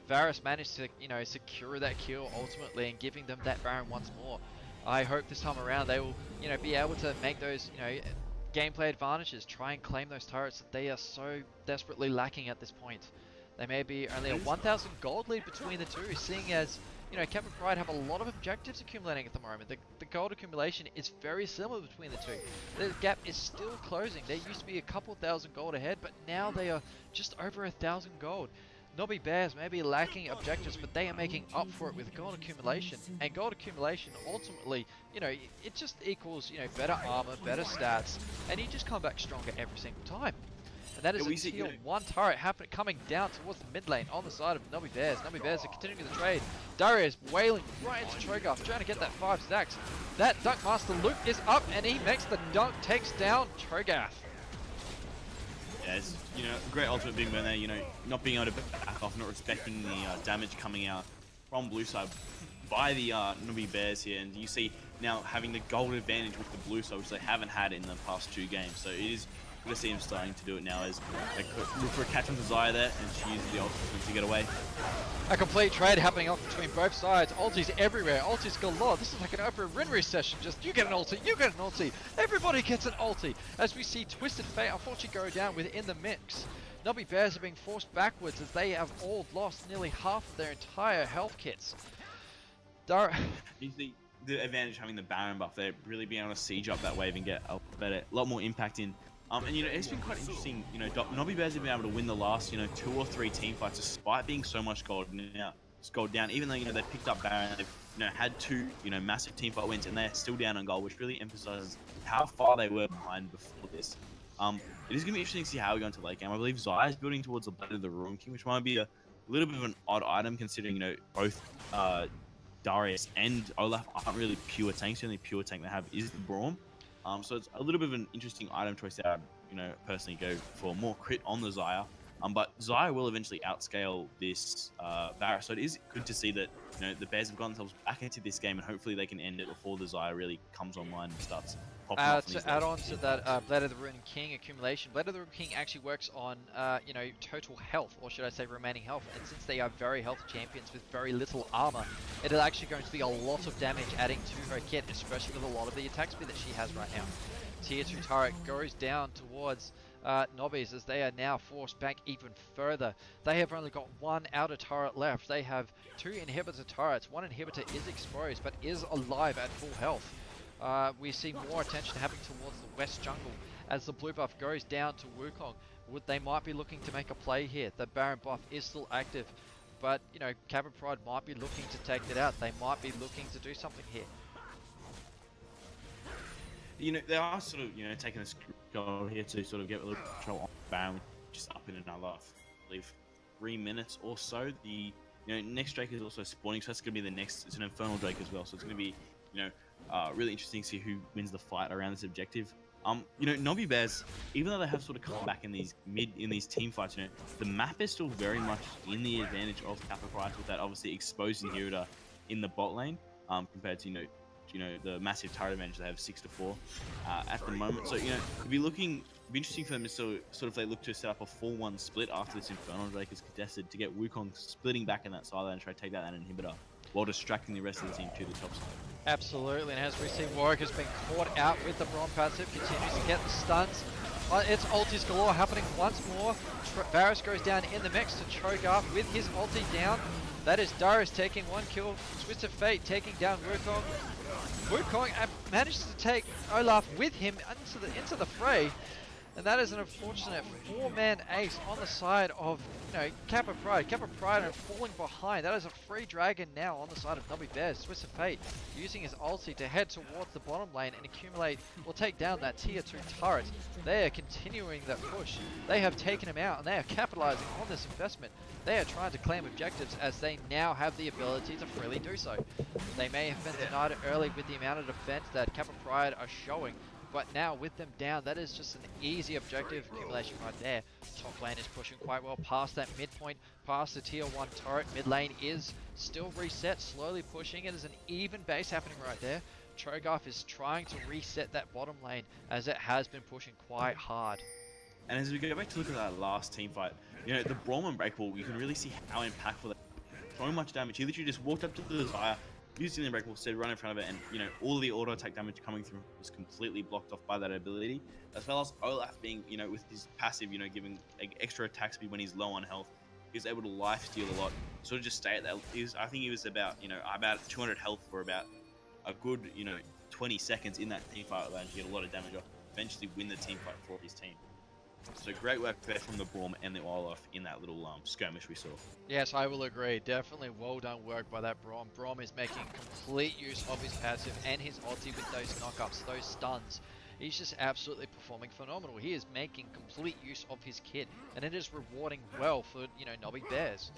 Varus managed to secure that kill ultimately and giving them that Baron once more. I hope this time around they will be able to make those gameplay advantages, try and claim those turrets that they are so desperately lacking at this point. They may be only a 1,000 gold lead between the two, seeing as Kappa Pride have a lot of objectives accumulating at the moment. The gold accumulation is very similar between the two. The gap is still closing. They used to be a couple thousand gold ahead, but now they are just over 1,000 gold. Nobby Bears may be lacking objectives, but they are making up for it with gold accumulation. And gold accumulation, ultimately, you know, it just equals, you know, better armor, better stats, and you just come back stronger every single time. And that is a tier 1 turret coming down towards the mid lane on the side of Nobby Bears. Nobby Bears are continuing the trade. Darius wailing right into Trogarth, trying to get that 5 stacks. That Dunkmaster loop is up, and he makes the dunk, takes down Trogarth. Yeah, it's, you know, great ultimate being there, you know, not being able to back off, not respecting the damage coming out from blue side by the Nobby Bears here, and you see now having the gold advantage with the blue side, which they haven't had in the past 2 games. So it is good to see him starting to do it now as they look for a catch on Desire there, and she uses the ultimate to get away. A complete trade happening off between both sides. Ultis everywhere. Ultis galore. This is like an Oprah Winfrey session. Just you get an ulti, you get an ulti. Everybody gets an ulti. As we see Twisted Fate unfortunately go down within the mix. Nobby Bears are being forced backwards as they have all lost nearly half of their entire health kits. You see the advantage having the Baron buff there, really being able to siege up that wave and get a lot more impact in. And you know, it's been quite interesting, you know, Nobby Bears have been able to win the last, you know, 2 or 3 team fights despite being so much gold down, even though, you know, they picked up Baron, they've, you know, had 2, you know, massive team fight wins, and they're still down on gold, which really emphasizes how far they were behind before this. It is going to be interesting to see how we go into late game. I believe Zaya is building towards the Blade of the Ruin King, which might be a little bit of an odd item considering, you know, both Darius and Olaf aren't really pure tanks. The only pure tank they have is the Braum. So it's a little bit of an interesting item choice that I, you know, personally go for more crit on the Zaya. But Zaya will eventually outscale this Varus. So it is good to see that, you know, the Bears have gotten themselves back into this game, and hopefully they can end it before the Zaya really comes online and starts popping off. To add on to that, Blade of the Ruin King accumulation, Blade of the Ruin King actually works on, you know, total health, or should I say remaining health. And since they are very healthy champions with very little armor, it is actually going to be a lot of damage adding to her kit, especially with a lot of the attack speed that she has right now. Tier 2 turret goes down towards Nobbies as they are now forced back even further. They have only got 1 outer turret left. They have 2 inhibitor turrets. 1 inhibitor is exposed but is alive at full health. We see more attention happening towards the west jungle as the blue buff goes down to Wukong. They might be looking to make a play here. The Baron buff is still active, but you know, Kappa Pride might be looking to take it out. They might be looking to do something here. You know, they are sort of, you know, taking this goal here to sort of get a little control on Baron, just up in another, I believe, 3 minutes or so. The, you know, next Drake is also spawning, so that's going to be the next, it's an Infernal Drake as well, so it's going to be, you know, really interesting to see who wins the fight around this objective. You know, Nobby Bears, even though they have sort of come back in these team fights, you know, the map is still very much in the advantage of Kappa Price with that obviously exposed inhibitor in the bot lane, compared to, you know, the massive turret advantage they have 6-4 at the moment. So, you know, it'd be interesting for them to sort of if they look to set up a 4-1 split after this Infernal Drake is contested to get Wukong splitting back in that side and try to take that inhibitor while distracting the rest of the team to the top side. Absolutely, and as we see, Warwick has been caught out with the Braum passive, continues to get the stuns. It's ultis galore happening once more. Varus goes down in the mix to Cho'Gath with his ulti down. That is Darius taking 1 kill, Twisted Fate taking down Wukong. Wukong manages to take Olaf with him into the fray, and that is an unfortunate 4-man ace on the side of, you know, Kappa Pride. Kappa Pride are falling behind. That is a free dragon now on the side of Nobby Bears. Twisted Fate using his ulti to head towards the bottom lane and accumulate or take down that tier 2 turret. They are continuing that push. They have taken him out and they are capitalizing on this investment. They are trying to claim objectives as they now have the ability to freely do so. They may have been denied early with the amount of defense that Kappa Pride are showing, but now with them down, that is just an easy objective accumulation right there. Top lane is pushing quite well past that midpoint, past the tier 1 turret. Mid lane is still reset, slowly pushing. It is an even base happening right there. Cho'Gath is trying to reset that bottom lane as it has been pushing quite hard. And as we go back to look at that last team fight, you know, the Braum and Breakball, you can really see how impactful that is. So much damage. He literally just walked up to the Desire, used the Breakball, said run in front of it, and, you know, all the auto attack damage coming through was completely blocked off by that ability. As well as Olaf being, you know, with his passive, you know, giving extra attack speed when he's low on health, he's able to life steal a lot. Sort of just stay at that. I think he was about, you know, about 200 health for about a good, you know, 20 seconds in that team fight and to get a lot of damage off. Eventually win the team fight for his team. So great work there from the Braum and the Olaf in that little skirmish we saw. Yes, I will agree. Definitely well done work by that Braum. Braum is making complete use of his passive and his ulti with those knockups, those stuns. He's just absolutely performing phenomenal. He is making complete use of his kit, and it is rewarding well for, Nobby Bears.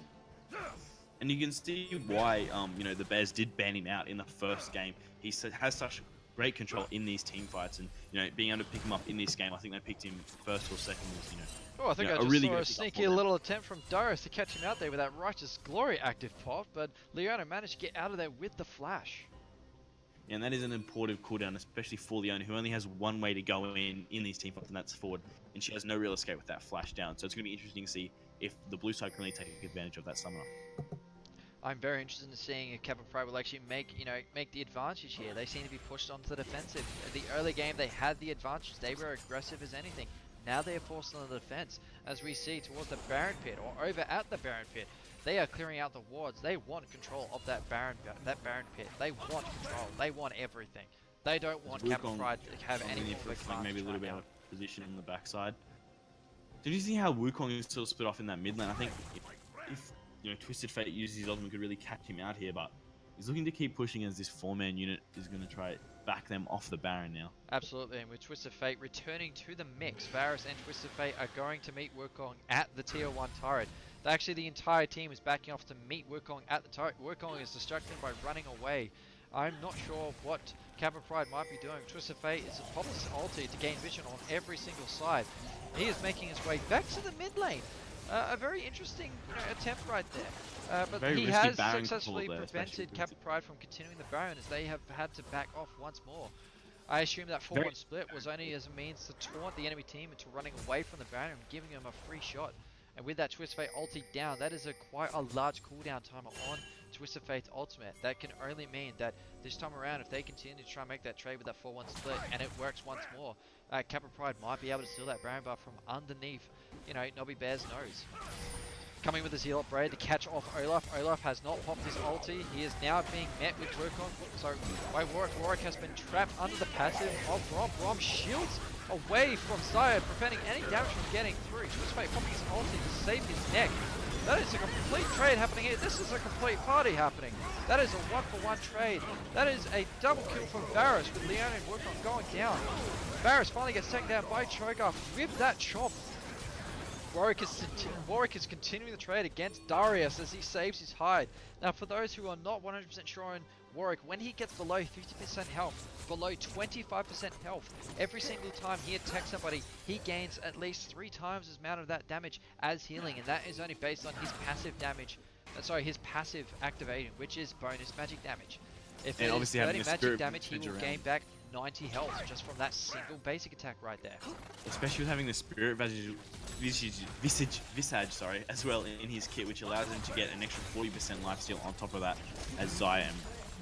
And you can see why, the Bears did ban him out in the first game. He has such great control in these team fights, and being able to pick him up in this game, I think they picked him first or second was, Oh, I think I a just really saw good a pick up sneaky for them. little attempt from Darius to catch him out there with that Righteous Glory active pop, but Leona managed to get out of there with the flash. And that is an important cooldown, especially for Leona, who only has one way to go in these team fights, and that's forward. And she has no real escape with that flash down. So it's going to be interesting to see if the blue side can really take advantage of that summoner. I'm very interested in seeing if Kappa Pride will actually make the advantage here. They seem to be pushed onto the defensive. In the early game, they had the advantage. They were aggressive as anything. Now they are forced on the defense, as we see towards the Baron Pit, or over at the Baron Pit. They are clearing out the wards. They want control of that Baron Pit. They want control. They want everything. They don't want Kappa Pride to have any more advantage maybe a little right bit now. out of position on the backside. Did you see how Wukong is still split off in that mid lane? I think if Twisted Fate uses his ultimate, could really catch him out here, but he's looking to keep pushing as this 4-man unit is going to try to back them off the Baron now. Absolutely, and with Twisted Fate returning to the mix, Varus and Twisted Fate are going to meet Wukong at the tier 1 turret. Actually, the entire team is backing off to meet Wukong at the turret. Wukong is distracted by running away. I'm not sure what Kappa Pride might be doing. Twisted Fate is popping his ulti to gain vision on every single side. He is making his way back to the mid lane. A very interesting attempt right there. But Very he risky has Baron successfully call there, especially prevented because Kappa Pride from continuing the Baron, as they have had to back off once more. I assume that 4-1 split was only as a means to taunt the enemy team into running away from the Baron and giving them a free shot. And with that Twisted Fate ulti down, that is quite a large cooldown timer on Twisted Fate's ultimate. That can only mean that this time around, if they continue to try and make that trade with that 4-1 split, and it works once more, Kappa Pride might be able to steal that Baron buff from underneath, Nobby Bear's nose. Coming with the Zealot Braid to catch off Olaf. Olaf has not popped his ulti. He is now being met with Wukong. So by Warwick. Warwick has been trapped under the passive of Braum. Braum shields away from Zaya, preventing any damage from getting through. Twisted Fate popping his ulti to save his neck. That is a complete trade happening here. This is a complete party happening. That is a 1-for-1 trade. That is a double kill from Varus with Leona and Wukong going down. Varus finally gets taken down by Cho'Gath with that chomp. Warwick is continuing the trade against Darius as he saves his hide. Now, for those who are not 100% sure on Warwick, when he gets below 50% health, below 25% health, every single time he attacks somebody, he gains at least 3 times as amount of that damage as healing, and that is only based on his passive damage. His passive activating, which is bonus magic damage. If it is 30 magic damage, he will gain back 90 health just from that single basic attack right there. Especially with having the Spirit Visage, as well in his kit, which allows him to get an extra 40% lifesteal on top of that, as Zaya and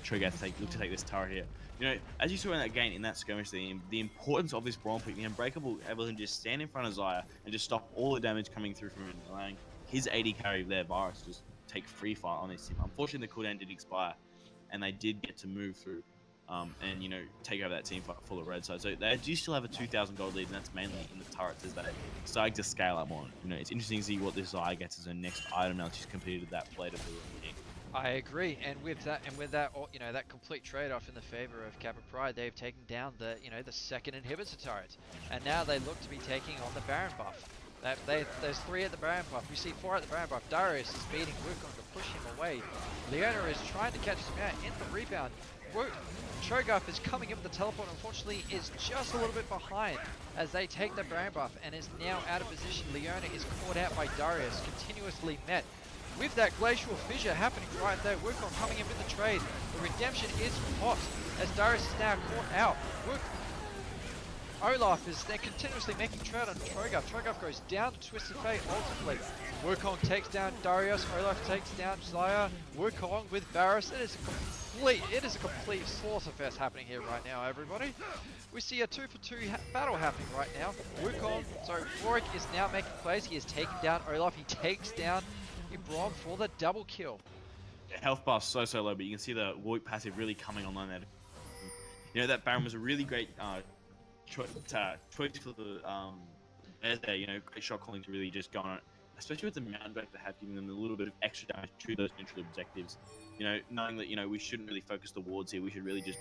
Cho'Gath look to take this turret here. As you saw in that game, in that skirmish, the importance of this Braum pick, the Unbreakable able to just stand in front of Zaya and just stop all the damage coming through from him, allowing his AD carry there, Varus, to just take free fire on this team. Unfortunately, the cooldown did expire, and they did get to move through and take over that team fight full of red side. So they do still have a 2,000 gold lead, and that's mainly in the turrets as they're starting to scale up more. It's interesting to see what this Zaya gets as her next item now she's completed that Blade of the King. I agree, and with that, that complete trade-off in the favor of Kappa Pride, they've taken down the second inhibitor turret, and now they look to be taking on the Baron buff. There's 3 at the Baron buff. We see 4 at the Baron buff. Darius is beating Wukong to push him away. Leona is trying to catch him out in the rebound. Cho'Gath is coming in with the teleport, unfortunately is just a little bit behind as they take the Baron buff and is now out of position. Leona is caught out by Darius, continuously met with that glacial fissure happening right there. Wukong coming in with the trade. The redemption is popped as Darius is now caught out. Olaf is there continuously making trade on Cho'Gath. Cho'Gath goes down to Twisted Fate ultimately. Wukong takes down Darius. Olaf takes down Zaya. Wukong with Varus. It is a complete slaughter fest happening here right now, everybody. We see a 2-for-2 battle happening right now. Warwick is now making plays. He has taken down Olaf. He takes down Braum for the double kill. Health bar so low, but you can see the Warwick passive really coming online there. That Baron was a really great choice for the as their, great shot calling to really just go on it, especially with the mountain break they have, giving them a little bit of extra damage to those neutral objectives. Knowing that, we shouldn't really focus the wards here, we should really just,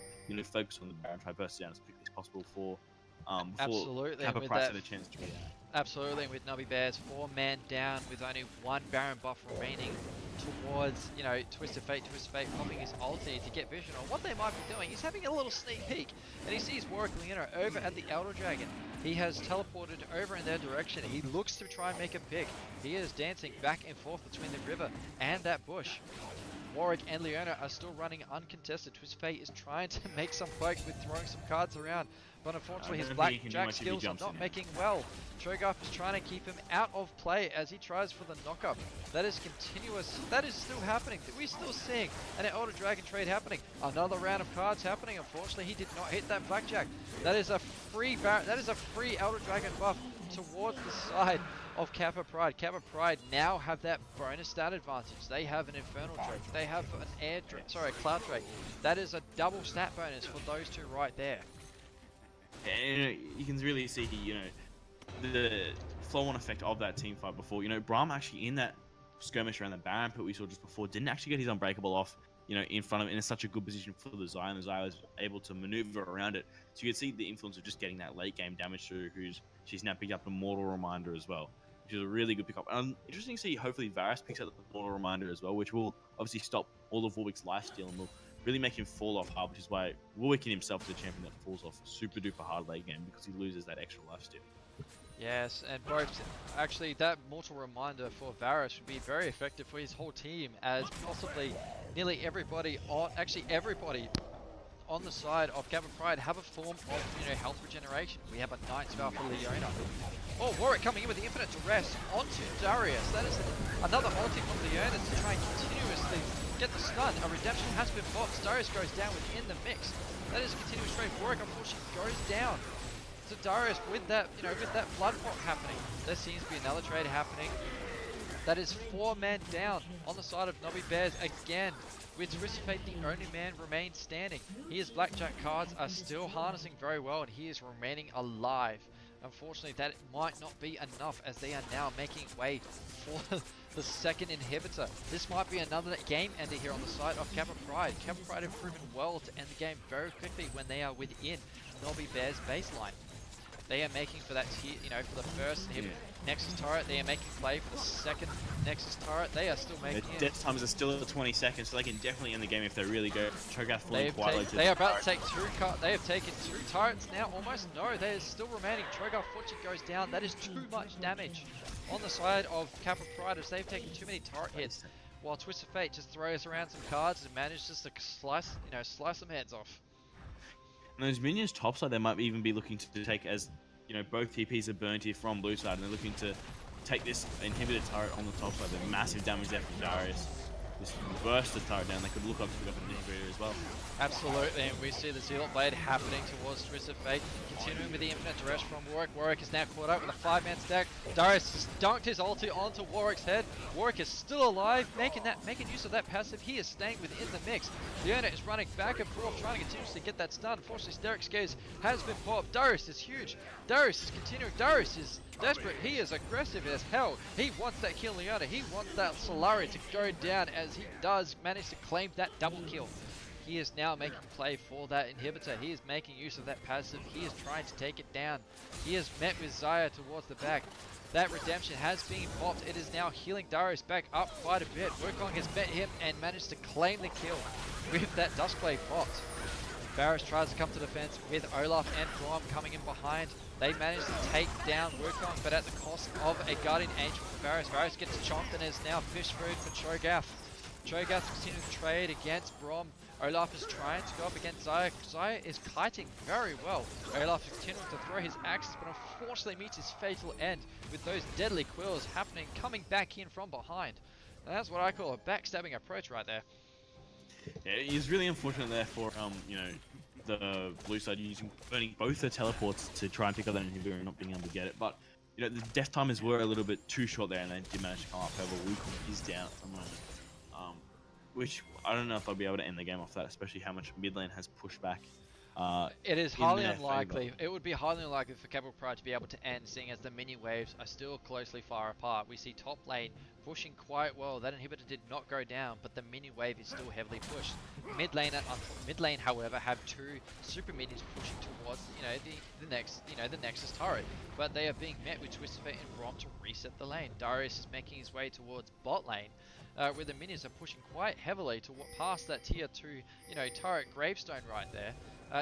focus on the Baron, try to burst it down as quickly as possible before Absolutely, Kappa with Price that- had a chance to react. Absolutely, with Nubby Bears 4-man down with only 1 Baron buff remaining towards, Twisted Fate popping his ulti to get vision on what they might be doing. He's having a little sneak peek, and he sees Warwick Leona over at the Elder Dragon. He has teleported over in their direction. He looks to try and make a pick. He is dancing back and forth between the river and that bush. Warwick and Leona are still running uncontested. Twisted Fate is trying to make some poke with throwing some cards around, but unfortunately his don't think he can do blackjack much if he skills are jumps in not now. making well. Trogarth is trying to keep him out of play as he tries for the knockup. That is continuous. That is still happening. We're still seeing an Elder Dragon trade happening. Another round of cards happening. Unfortunately, he did not hit that blackjack. That is a free That is a free Elder Dragon buff towards the side of Kappa Pride. Kappa Pride now have that bonus stat advantage. They have an Infernal Drake. They have an a Cloud Drake. That is a double stat bonus for those two right there. And you can really see, the flow-on effect of that team fight before. Braum actually in that skirmish around the Baron pit we saw just before didn't actually get his Unbreakable off, in front of him in such a good position for the Xayah, and the Xayah was able to maneuver around it. So you could see the influence of just getting that late game damage through, she's now picked up a Mortal Reminder as well, which is a really good pickup. Interesting to see, hopefully Varus picks up the Mortal Reminder as well, which will obviously stop all of Warwick's lifesteal and will really make him fall off hard, which is why Warwick in himself is a champion that falls off super duper hard late game because he loses that extra lifesteal. Yes, and both actually that Mortal Reminder for Varus would be very effective for his whole team, as possibly nearly everybody on the side of Kappa Pride have a form of health regeneration. We have a Night Spell for Leona. Oh, Warwick coming in with the Infinite Duress onto Darius. That is another ulti from Leona to try and continuously get the stun. A redemption has been boxed. Darius goes down within the mix. That is a continuous trade. Warwick unfortunately goes down. So Darius with that, with that blood pot happening, there seems to be another trade happening. That is 4 men down on the side of Nobby Bears again. With Twisted Fate, the only man remains standing. His blackjack cards are still harnessing very well, and he is remaining alive. Unfortunately, that might not be enough, as they are now making way for the second inhibitor. This might be another game ender here on the side of Kappa Pride. Kappa Pride have proven well to end the game very quickly when they are within Nobby Bears baseline. They are making for that tier, for the first Nexus turret. They are making play for the second Nexus turret. They are still making Their death times are still at 20 seconds, so they can definitely end the game if they really go. Cho'Gath falling quite low to they are about to take they have taken 2 turrets now, almost. No, there is still remaining. Cho'Gath Fortune goes down. That is too much damage on the side of Kappa Pride, as they've taken too many turret hits, while Twisted Fate just throws around some cards and manages to slice some heads off. And those minions topside, they might even be looking to take, as both TPs are burnt here from blue side, and they're looking to take this inhibitor turret on the top side. The massive damage there from Darius. Just burst the turret down. They could look up to pick up an inhibitor as well. Absolutely, and we see the Zealot Blade happening towards Twisted Fate, continuing with the Infinite Duress from Warwick. Warwick is now caught up with a 5-man stack. Darius just dunked his ulti onto Warwick's head. Warwick is still alive, making use of that passive. He is staying within the mix. Leona is running back and forth, trying to continuously get that stun. Unfortunately, Sterek's gaze has been popped. Darius is huge. Darius is continuing. Darius is desperate. He is aggressive as hell. He wants that kill Leona. He wants that Solari to go down, as he does manage to claim that double kill. He is now making play for that inhibitor. He is making use of that passive. He is trying to take it down. He has met with Xayah towards the back. That redemption has been popped. It is now healing Darius back up quite a bit. Wukong has met him and managed to claim the kill with that Duskblade popped. Varus tries to come to defense with Olaf and Braum coming in behind. They manage to take down Wukong, but at the cost of a Guardian Angel for Varus. Varus gets chomped and is now fish food for Cho'Gath. Cho'Gath continuing to trade against Braum. Olaf is trying to go up against Xayah. Xayah is kiting very well. Olaf is continuing to throw his axes, but unfortunately meets his fatal end with those deadly quills coming back in from behind. And that's what I call a backstabbing approach right there. Yeah, it's really unfortunate there for the blue side burning both their teleports to try and pick up that inhibitor and not being able to get it. But the death timers were a little bit too short there, and they did manage to come up. However, Wukong is down at the moment, which I don't know if I'll be able to end the game off that, especially how much mid lane has pushed back It is in highly their favour. unlikely. It would be highly unlikely for Kappa Pride to be able to end, seeing as the mini waves are still closely far apart. We see top lane pushing quite well. That inhibitor did not go down, but the mini wave is still heavily pushed. Mid lane, however, have two super minions pushing towards, the Nexus turret, but they are being met with Twisted Fate and Rom to reset the lane. Darius is making his way towards bot lane, where the minions are pushing quite heavily to past that tier 2, turret gravestone right there.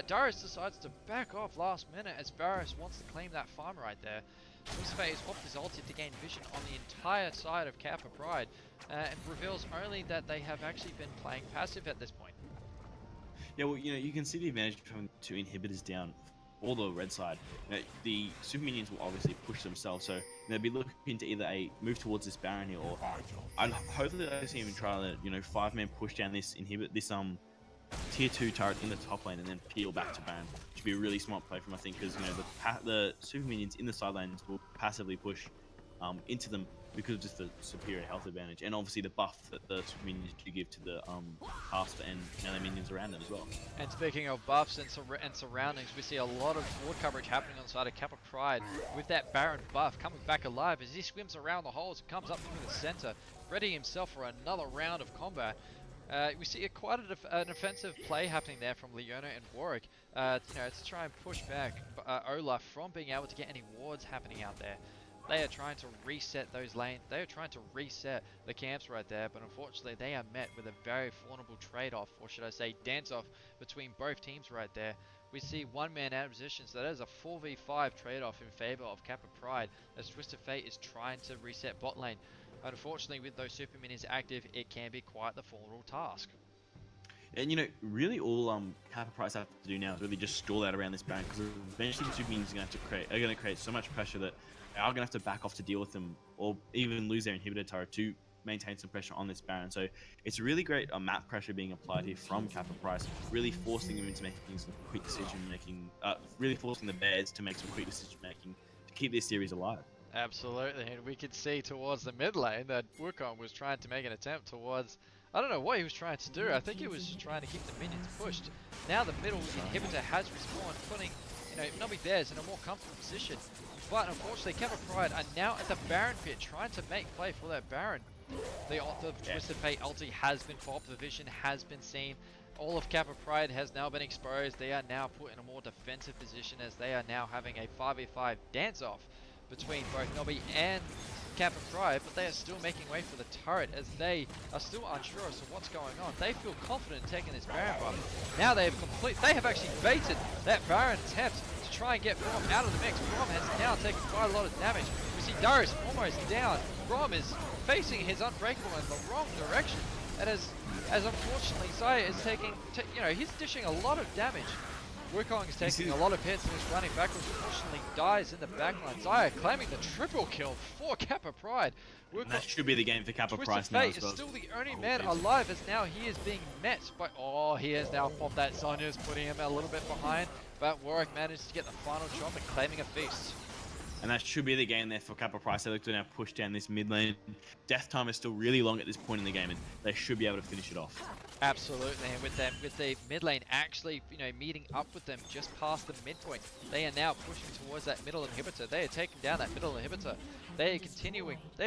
Darius decides to back off last minute as Varus wants to claim that farm right there. Twisted Fate has popped his ulti to gain vision on the entire side of Kappa Pride, and reveals only that they have actually been playing passive at this point. Yeah, well, you can see the advantage from two inhibitors down for the red side. The super minions will obviously push themselves, so they'll be looking to either a move towards this Baron here, or hopefully they see even try to 5-man push down this tier 2 turret in the top lane and then peel back to Baron. Which would be a really smart play from, I think, because the super minions in the side lanes will passively push into them because of just the superior health advantage, and obviously the buff that the super minions do give to the caster and melee minions around them as well. And speaking of buffs and surroundings, we see a lot of ward coverage happening on the side of Kappa Pride with that Baron buff coming back alive as he swims around the holes and comes up through the center, readying himself for another round of combat. We see quite an offensive play happening there from Leona and Warwick, to try and push back Olaf from being able to get any wards happening out there. They are trying to reset those lanes. They are trying to reset the camps right there, but unfortunately they are met with a very formidable trade-off, or should I say dance-off, between both teams right there. We see one man out of position, so that is a 4v5 trade-off in favor of Kappa Pride, as Twisted Fate is trying to reset bot lane. Unfortunately, with those super minis active, it can be quite the formidable task. And really all Kappa Price have to do now is really just stall out around this Baron, because eventually the super minions are going to create so much pressure that they are going to have to back off to deal with them, or even lose their inhibitor turret to maintain some pressure on this Baron. So it's really great map pressure being applied here from Kappa Price, really forcing them into making some quick decision making, really forcing the Bears to make some quick decision making to keep this series alive. Absolutely, and we could see towards the mid lane that Wukong was trying to make an attempt towards, I don't know what he was trying to do. I think he was just trying to keep the minions pushed. Now the middle inhibitor has respawned, putting Nobby Bears in a more comfortable position. But unfortunately, Kappa Pride are now at the Baron pit, trying to make play for that Baron. The Twisted Fate ulti has been popped, the vision has been seen. All of Kappa Pride has now been exposed. They are now put in a more defensive position, as they are now having a 5v5 dance-off between both Nobby and Kappa Pride, but they are still making way for the turret, as they are still unsure as to what's going on. They feel confident in taking this Baron buff. Now they have actually baited that Baron attempt to try and get Braum out of the mix. Braum has now taken quite a lot of damage. We see Darius almost down. Braum is facing his Unbreakable in the wrong direction, and as unfortunately Zaya is taking, he's dishing a lot of damage. Wukong is taking a lot of hits and is running backwards. Unfortunately, dies in the backline. Zaya claiming the triple kill for Kappa Pride. That should be the game for Kappa Twisted Price now Fate as well. is still the only man alive, as now he is being met by... Oh, he has now popped that Sonya's, putting him a little bit behind. But Warwick managed to get the final drop and claiming a feast. And that should be the game there for Kappa Price. They look to now push down this mid lane. Death time is still really long at this point in the game, and they should be able to finish it off. Absolutely, and with the mid lane actually, meeting up with them just past the midpoint, they are now pushing towards that middle inhibitor. They are taking down that middle inhibitor. They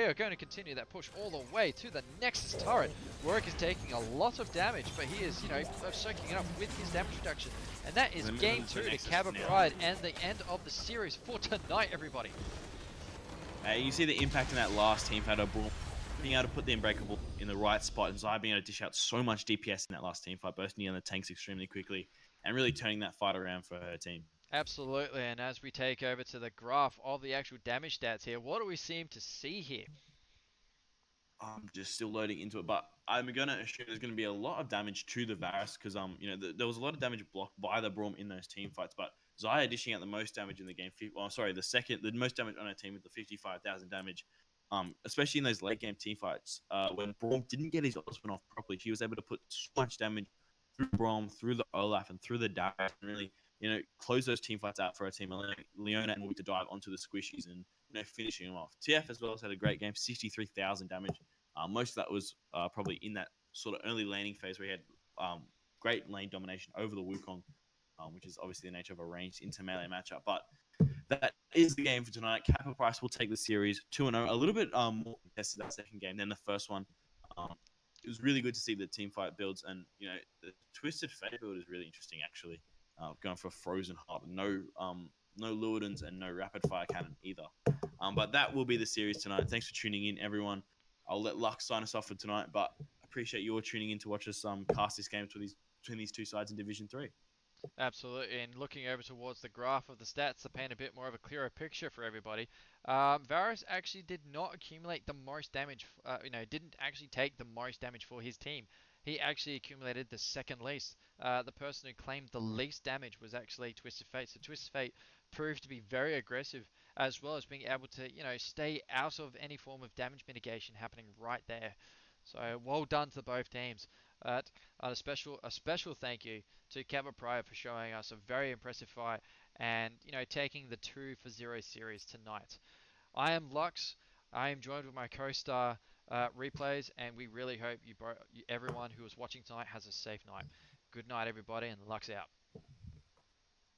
are going to continue that push all the way to the Nexus turret. Warwick is taking a lot of damage, but he is, soaking it up with his damage reduction. And that is game 2 to Kappa Pride and the end of the series for tonight, everybody. You see the impact in that last team fight of Braum being able to put the Unbreakable in the right spot, and Zaya being able to dish out so much DPS in that last team fight, bursting down the tanks extremely quickly and really turning that fight around for her team. Absolutely, and as we take over to the graph of the actual damage stats here, what do we seem to see here? I'm just still loading into it, but I'm going to assume there's going to be a lot of damage to the Varus, because there was a lot of damage blocked by the Braum in those team fights, but Zaya dishing out the most damage in the game. The most damage on her team with the 55,000 damage, especially in those late game team fights. When Braum didn't get his ultimate off properly, she was able to put so much damage through Braum, through the Olaf, and through the Darius, and really, close those team fights out for her team, allowing Leona and Wii to dive onto the squishies and finishing them off. TF as well has had a great game, 63,000 damage. Most of that was probably in that sort of early laning phase where he had great lane domination over the Wukong. which is obviously the nature of a ranged inter-melee matchup. But that is the game for tonight. Kappa Price will take the series 2-0. A little bit more contested that second game than the first one. It was really good to see the team fight builds, and the Twisted Fate build is really interesting actually. Going for Frozen Heart, no Luridans and no Rapid Fire Cannon either. But that will be the series tonight. Thanks for tuning in, everyone. I'll let Lux sign us off for tonight, but appreciate you all tuning in to watch us cast this game between these two sides in Division 3. Absolutely, and looking over towards the graph of the stats to paint a bit more of a clearer picture for everybody, Varus actually did not accumulate the most damage, didn't actually take the most damage for his team. He actually accumulated the second least. The person who claimed the least damage was actually Twisted Fate. So Twisted Fate proved to be very aggressive, as well as being able to, stay out of any form of damage mitigation happening right there. So well done to both teams. A special thank you to Kappa Pride for showing us a very impressive fight and taking the 2-0 series tonight. I am Lux. I am joined with my co-star Replays, and we really hope everyone who is watching tonight has a safe night. Good night, everybody, and Lux out.